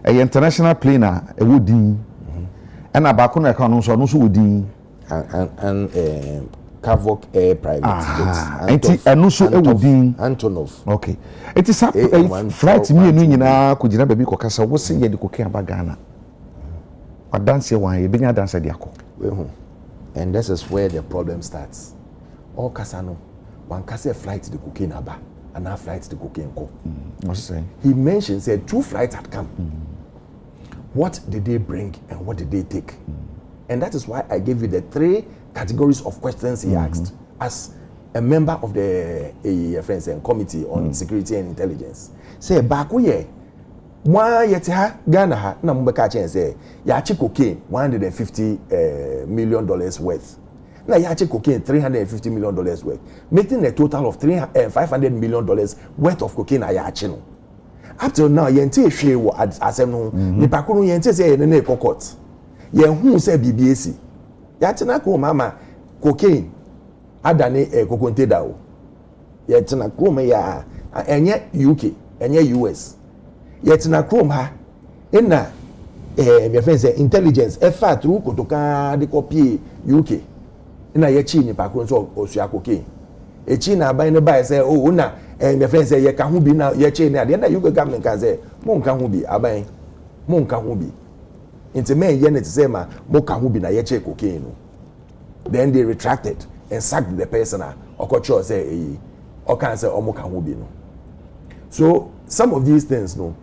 international plane a e wodin and abako na ka no so wodin and Cavoc Air Private enti enu so e wodin Antonov okay it is flight me enu nyina ko gina baby ko kasa wo se ye de cocaine aba Ghana dance one ye benya dance de akọ and this is where the problem starts all kasano one kasa flight the cocaine aba and now flight the cocaine go what's saying he mentioned said 2 flights had come what did they bring and what did they take and that is why I gave you the 3 categories of questions he asked as a member of the friends and committee on security and intelligence say back ye why yet ha Ghana ha na mbeka chen say ya chi cocaine $150 million worth na ya chi cocaine $350 million worth making a total of $500 million worth of cocaine ya chi no up till now yente hwe wo asem no ni pakuru yente say ye na kokot ye hu say BBAC ya tena ko mama cocaine adane kokonte da o ye tena ko ya enye UK enye US yet na chrome ha na my friend say intelligence efa through kotoka de copy UK na ye chi ni pa ko so osua cocaine e chi na ban ne buy say oh na my friend say ye ka hu bi na ye chi na de na UK government can say mo nka hu bi aban mo nka hu bi inte men ye na to say ma mo ka hu bi na ye chi cocaine no then they retracted and sacked the person okocho say o can say o mo ka hu bi no so some of these things no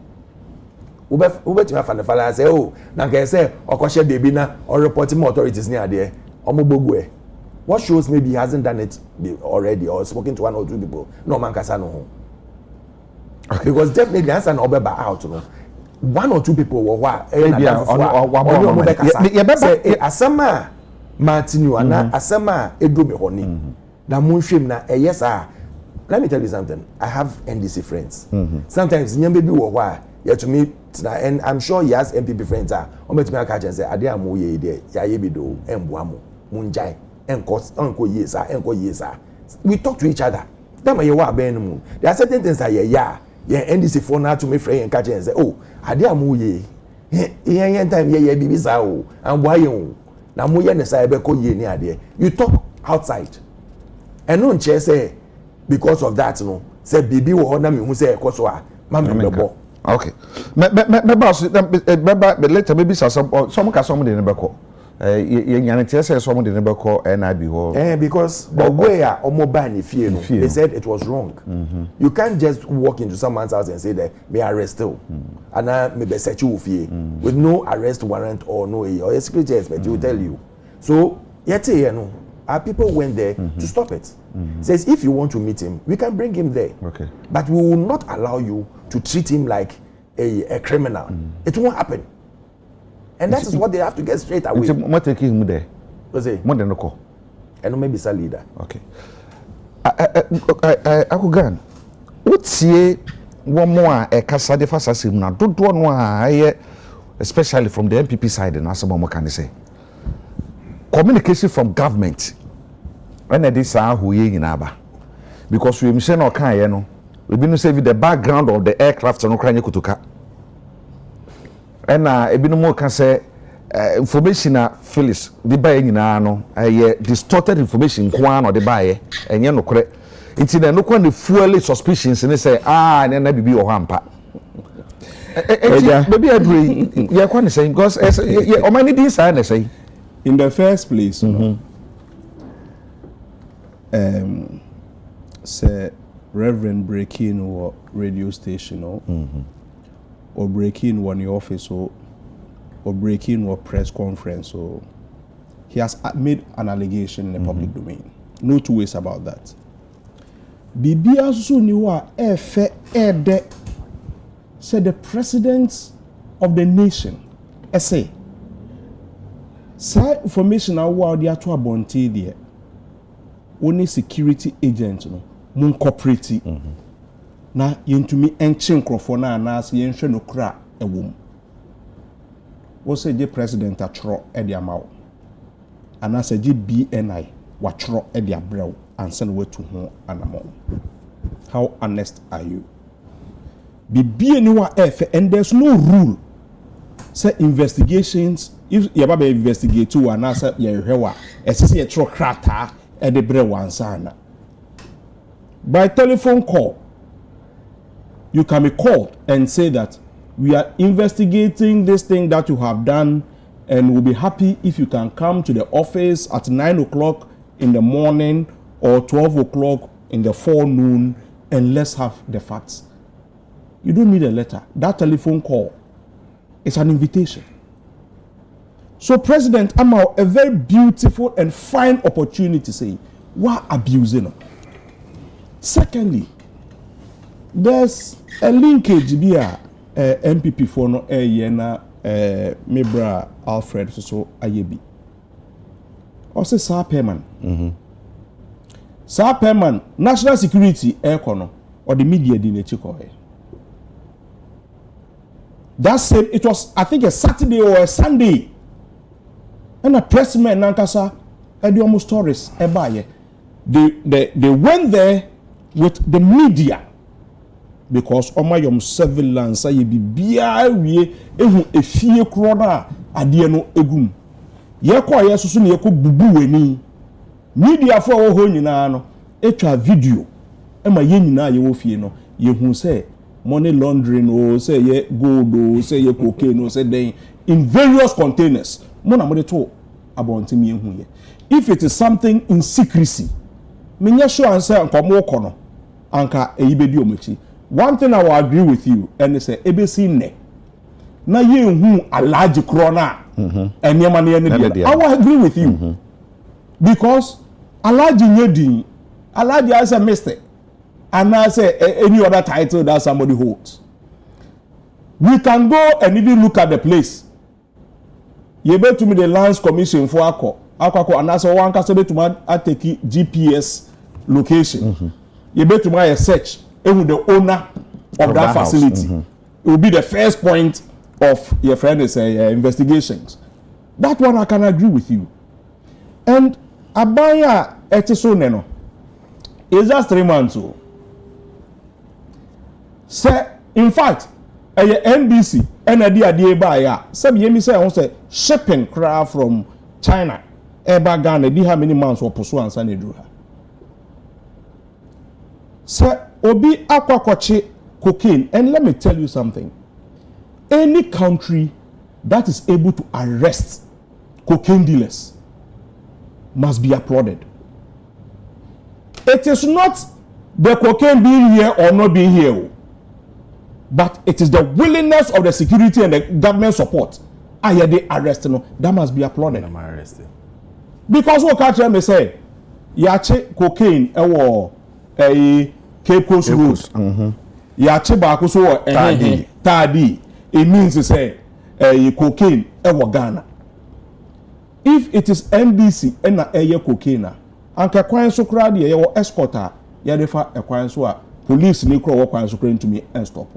ube tima fan fala say oh na can say okoshe baby na or reporting authorities near there omogbogwe what shows maybe he hasn't done it already or spoken to 1 or 2 people no man kasa no ho because definitely answer no obeba out no 1 or 2 people were wa asama Martinu ana asama edome honi na munhwem na eyesa let me tell you something I have NDC friends sometimes nyambe bi wo wa yet to me and I'm sure he has MPP friends o metumi aka chen say ade am ye de ya ye bi do emboa mo munjai enko yesa we talk to each other that may wa ben mu there are certain things ye NDC for na to me friend aka chen say oh ade am ye yen time ye bibi sa o amboa ye o na mo ye ne sa ebe ko ye ni ade you talk outside and no nche say because of that no say bibi wo na me hu say ekoso a mamembo okay me boss me later maybe some ka some dey nebeko ye nyane tie say some dey nebeko NIB ho because the way omo ba ni fie no they said it was wrong you can't just walk into someone's house and say that me arrest you and me be search you fie with no arrest warrant or no or a security expert will tell you so yet no our people went there to stop it says if you want to meet him we can bring him there okay but we will not allow you to treat him like a criminal it won't happen and that is what they have to get straight away what take him there say more than no and maybe a leader okay akugan wotie wo mo a kasa de fasa sim na dodo no a especially from the MPP side na some mo can say communication from government when they say who ye nyina ba because we say no kan ye no we been say the background of the aircraft no kranye kutuka and ebinom can say information Phyllis the buy nyina no distorted information kwan or the buy enye no kore nti na no kwa the fuel suspicions ne say na bibi o hampa maybe agree yeah kwa say because o many things are say in the first place say Reverend breaking or radio station or breaking one your office or breaking or press conference, so he has made an allegation in the public domain. No two ways about that. Bibia Suniwa said the president of the nation, say, side information award the actual bounty there. Only security agent no mun corporate na yentumi enche nkrofo na anase yenhwe no kra ewom. Wo say je president atro e dia mawo anase je BNI watro e dia brew ansa na watu ho anamo. How honest are you? Bibi ni wa efe, and there's no rule say investigations if you ba investigate to anase ye hwewa esese ye tro krata e de brew ansa na. By telephone call you can be called and say that we are investigating this thing that you have done and we'll be happy if you can come to the office at 9 o'clock in the morning or 12 o'clock in the forenoon and let's have the facts. You don't need a letter. That telephone call is an invitation. So President Amao, a very beautiful and fine opportunity to say, why abusing them? Secondly, there's a linkage via MPP for no yena Mebra Alfred so ayebi. Also Sir Perman. Sir Perman, national security econo or the media di nechiko. That same, it was I think a Saturday or a Sunday. And a pressman nankasa had almost stories ebaye. They went there with the media. Because omayom surveillance aye bibia wie ehu efie krona ade no egum ye kwa ye susu ne ko bubu weni media for wo ho nyina no etwa video ema ye nyina ye wo fie no ye hu say money laundering o say ye gold o say ye cocaine o say then in various containers mo na mo de to abontim ye hu ye. If it is something in secrecy menya sure answer nkomo kono anka eyibedi omachi. One thing I will agree with you, and it's a ABC ne. Na ye hu alaji krona, and yamani ene. I will agree with you, because alaji nyedi, alaji has a mistake, and I say any other title that somebody holds. We can go and even look at the place. You bet to me the lands commission for ako, and that's one kasebe to me I take GPS location. You bet to me a search. The owner of that facility. It will be the first point of your friend's investigations. That one I can agree with you. And Abaya Etisoneno is just 3 months old. Say, in fact, a NBC and a dia baya, some yemi say shipping craft from China, Eba Ghana, di how many months or pursue and sani druha. Say, Obi akwakoche cocaine, and let me tell you something. Any country that is able to arrest cocaine dealers must be applauded. It is not the cocaine being here or not being here, but it is the willingness of the security and the government support. Are they arresting? That must be applauded. I'm arrested. Because what catch me say, yache cocaine a Cape Coast Road. Yache baako so tadi. It means to say cocaine ewo Ghana. If it is NBC and na cocaine, anka kwan so kra de ye escorter ya defa ekwan so a police ni kro wo kwan so kra ntumi and stop.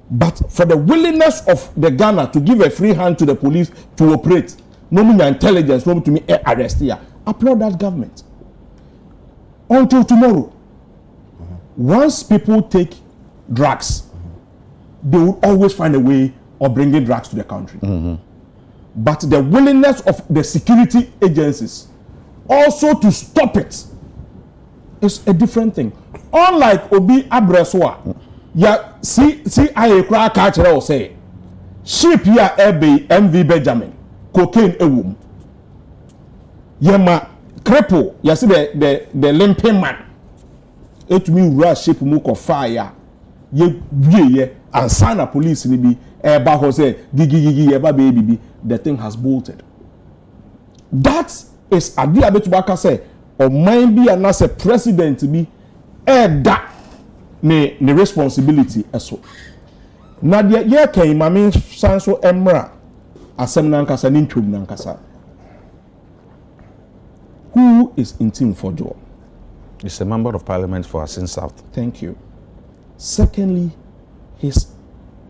But for the willingness of the Ghana to give a free hand to the police to operate, no mean intelligence, no to me arrest here. Applaud that government. Until tomorrow. Once people take drugs, they will always find a way or bringing drugs to the country. But the willingness of the security agencies also to stop it is a different thing. Unlike Obi Abreswa, see I crack catcher or say, sheep ya ebe MV Benjamin, cocaine ewum. Yema cripple, you see the limping man. It me rush sheep muko fire. Ye and sign a police ni bi eba ho say gigi eba baby the thing has bolted. That is adi abetubaka say or mind be and as a president be that ne responsibility eso. Na de ye kan mame san so emra asem nankasa ni ntwom nankasa. Who is in team for job? He's a member of parliament for Asin South. Thank you. Secondly, he's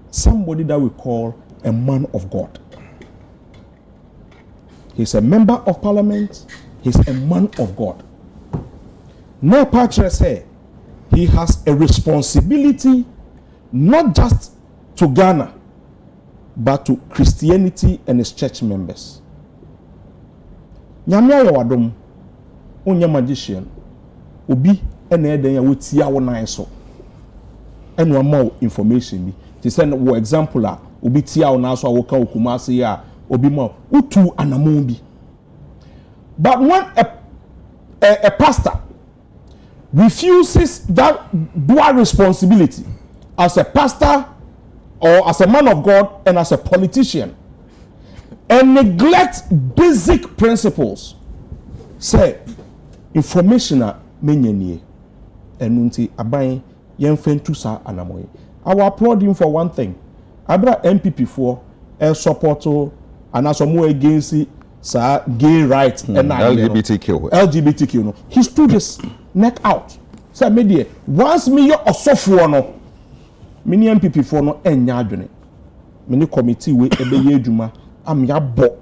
somebody that we call a man of God. He's a member of parliament. He's a man of God. No patron say he has a responsibility not just to Ghana, but to Christianity and its church members. Nyame ayewadom onya magician obi ene eden ya wetia wona so eno ama information bi ti say wo example a obi tia wona so a wo ka okumase ya obi ma utu anamon bi. But when a pastor refuses that dual responsibility as a pastor or as a man of God and as a politician and neglect basic principles, say information a menyanie enunti aban yemfentu sa anamoy. I will applaud him for one thing. Abra MPP for support and as more against sa gay rights and LGBTQ no. He stood his neck out. Say media once me your osofo no many MPP for no enya adwene. Many committee we ebeye adwuma am ya bo.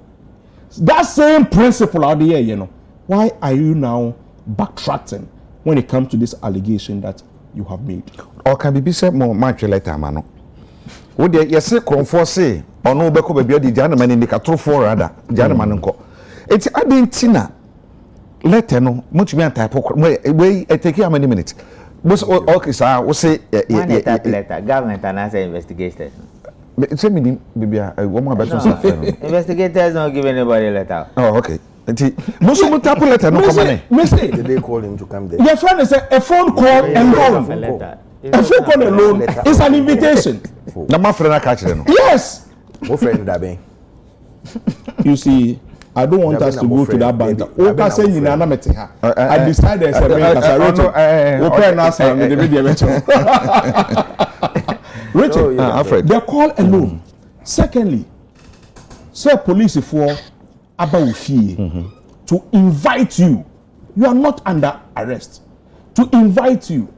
That same principle out there, you know. Why are you now backtracking when it comes to this allegation that you have made? Or can be said more much later, mano. Would you say conforce or no beko baby the gentleman in the catro for rather gentleman uncle? It's Argentina. Letter no much me type way take how many minutes? Was okay, sir, we'll say letter, government and as investigators. Say me, baby, one more better. Investigators don't give anybody a letter. Oh, okay. Most of the type of letter, no comment. Did they call him to come there? Your friend is a phone call alone. A phone call alone is an invitation. No, my friend, I catch them. Yes. What friend that be? You see, I don't want us to go to that banter. Oka say you na meti ha. I decided as a Richard, they call alone. Secondly, say police for about to invite you. You are not under arrest. To invite you.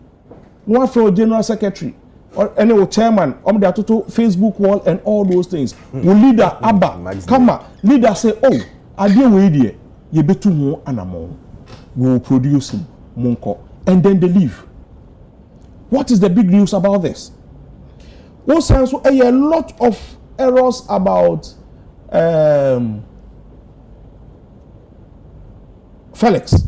One for general secretary or any chairman on the total Facebook wall and all those things. Will leader Abba come on. Leader say, oh, I deal with you. You better more animal. We will produce him, Monko, and then they leave. What is the big news about this? Also, a lot of errors about Felix.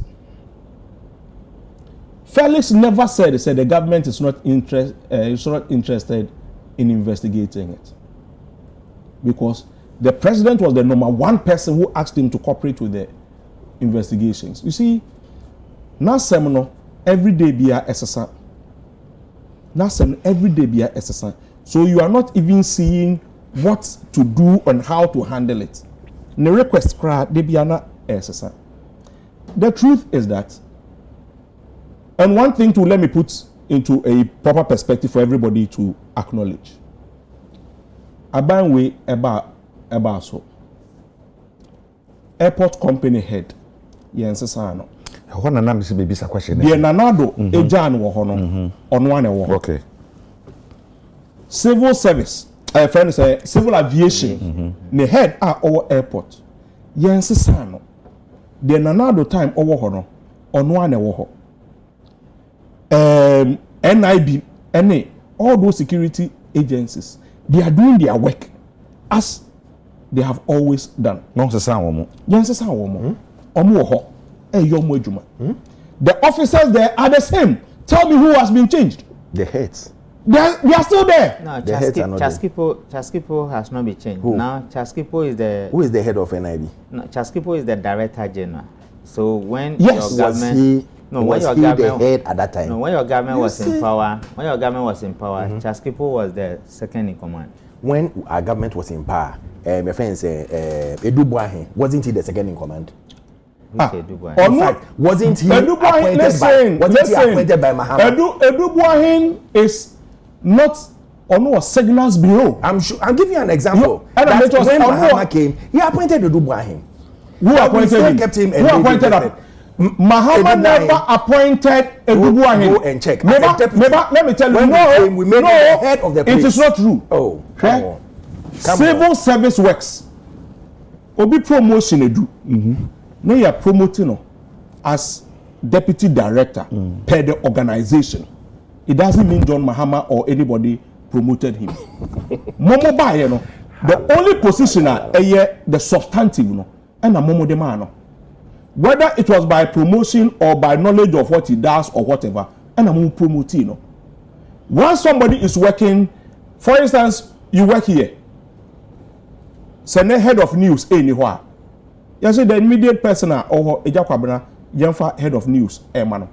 Felix never said, he said the government is not interested in investigating it. Because the president was the #1 person who asked him to cooperate with the investigations. You see, now seminar every day be a SSA. Now seminar every day be a SSA. So you are not even seeing what to do and how to handle it. The request crowd they be an SSA. The truth is that, and one thing to let me put into a proper perspective for everybody to acknowledge. Abanwe eba so. Airport company head. Yensesano. What na name baby sa question. The nanado ejan wo ho no. Ono ane wo. Okay. Civil service. Friend say civil aviation. The head our airport. Yensesano. The nanado time owo ho no. Ono ane wo ho. NIB, NA, all those security agencies, they are doing their work as they have always done. Nonsense woman. Yes, woman. Omo the officers there are the same. Tell me who has been changed. The heads. They are still there. No, The heads are not there. Chaskipo has not been changed. Who? Now Chaskipo is the. Who is the head of NIB? No, Chaskipo is the director general. So when Yes. your government. Was he the head at that time? No, when your government was in power, Chaskipo was the second in command. When our government was in power, my friend said, Edu Buahin, wasn't he the second in command? Okay, Dubai. In fact, wasn't he appointed by Mahama? Edu Buahin is not on a signals bureau. I'm sure. I'll give you an example. And That was when Mahama came, he appointed Edu Buahin. Who appointed him? Kept him Who appointed him? Mahama never appointed Edu Buahin. Go and check. Let me tell you. When we made him the head of the place. It is not true. Oh, come on. Civil service works. Obi promotion Edu. No, you are promoting as deputy director per the organization. It doesn't mean John Mahama or anybody promoted him. Momo ba you know, the only position the substantive no, and a momo de man. Whether it was by promotion or by knowledge of what he does or whatever, and a momo promoting no. Once somebody is working, for instance, you work here. Send head of news anywhere. You see the immediate person or Agya Kwabena, Jenfa head of news, man.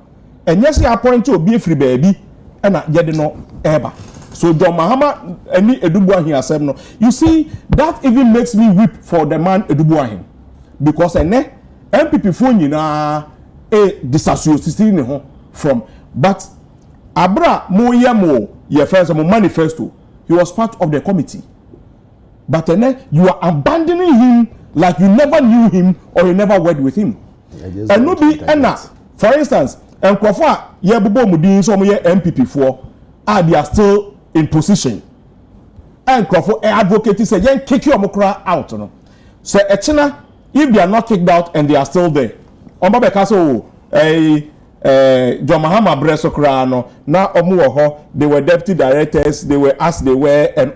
And yes, you appoint to be free baby, and you no ever. So John Mahama any Edu Buahin asem no. You see, that even makes me weep for the man Edu Buahin. Because MPP phone na disassociate from. But Abra mo your friends mo manifesto. He was part of the committee. But you are abandoning him like you never knew him or you never worked with him. And no be for instance, and Kofa Yebubo Mudin some MPP4 they are still in position. And Kofa advocate say yen kick your mokra out no. So Echina, if they are not kicked out and they are still there. Omba Bekaso John Mahama Bresokra no na omu ho, they were deputy directors, they were as they were and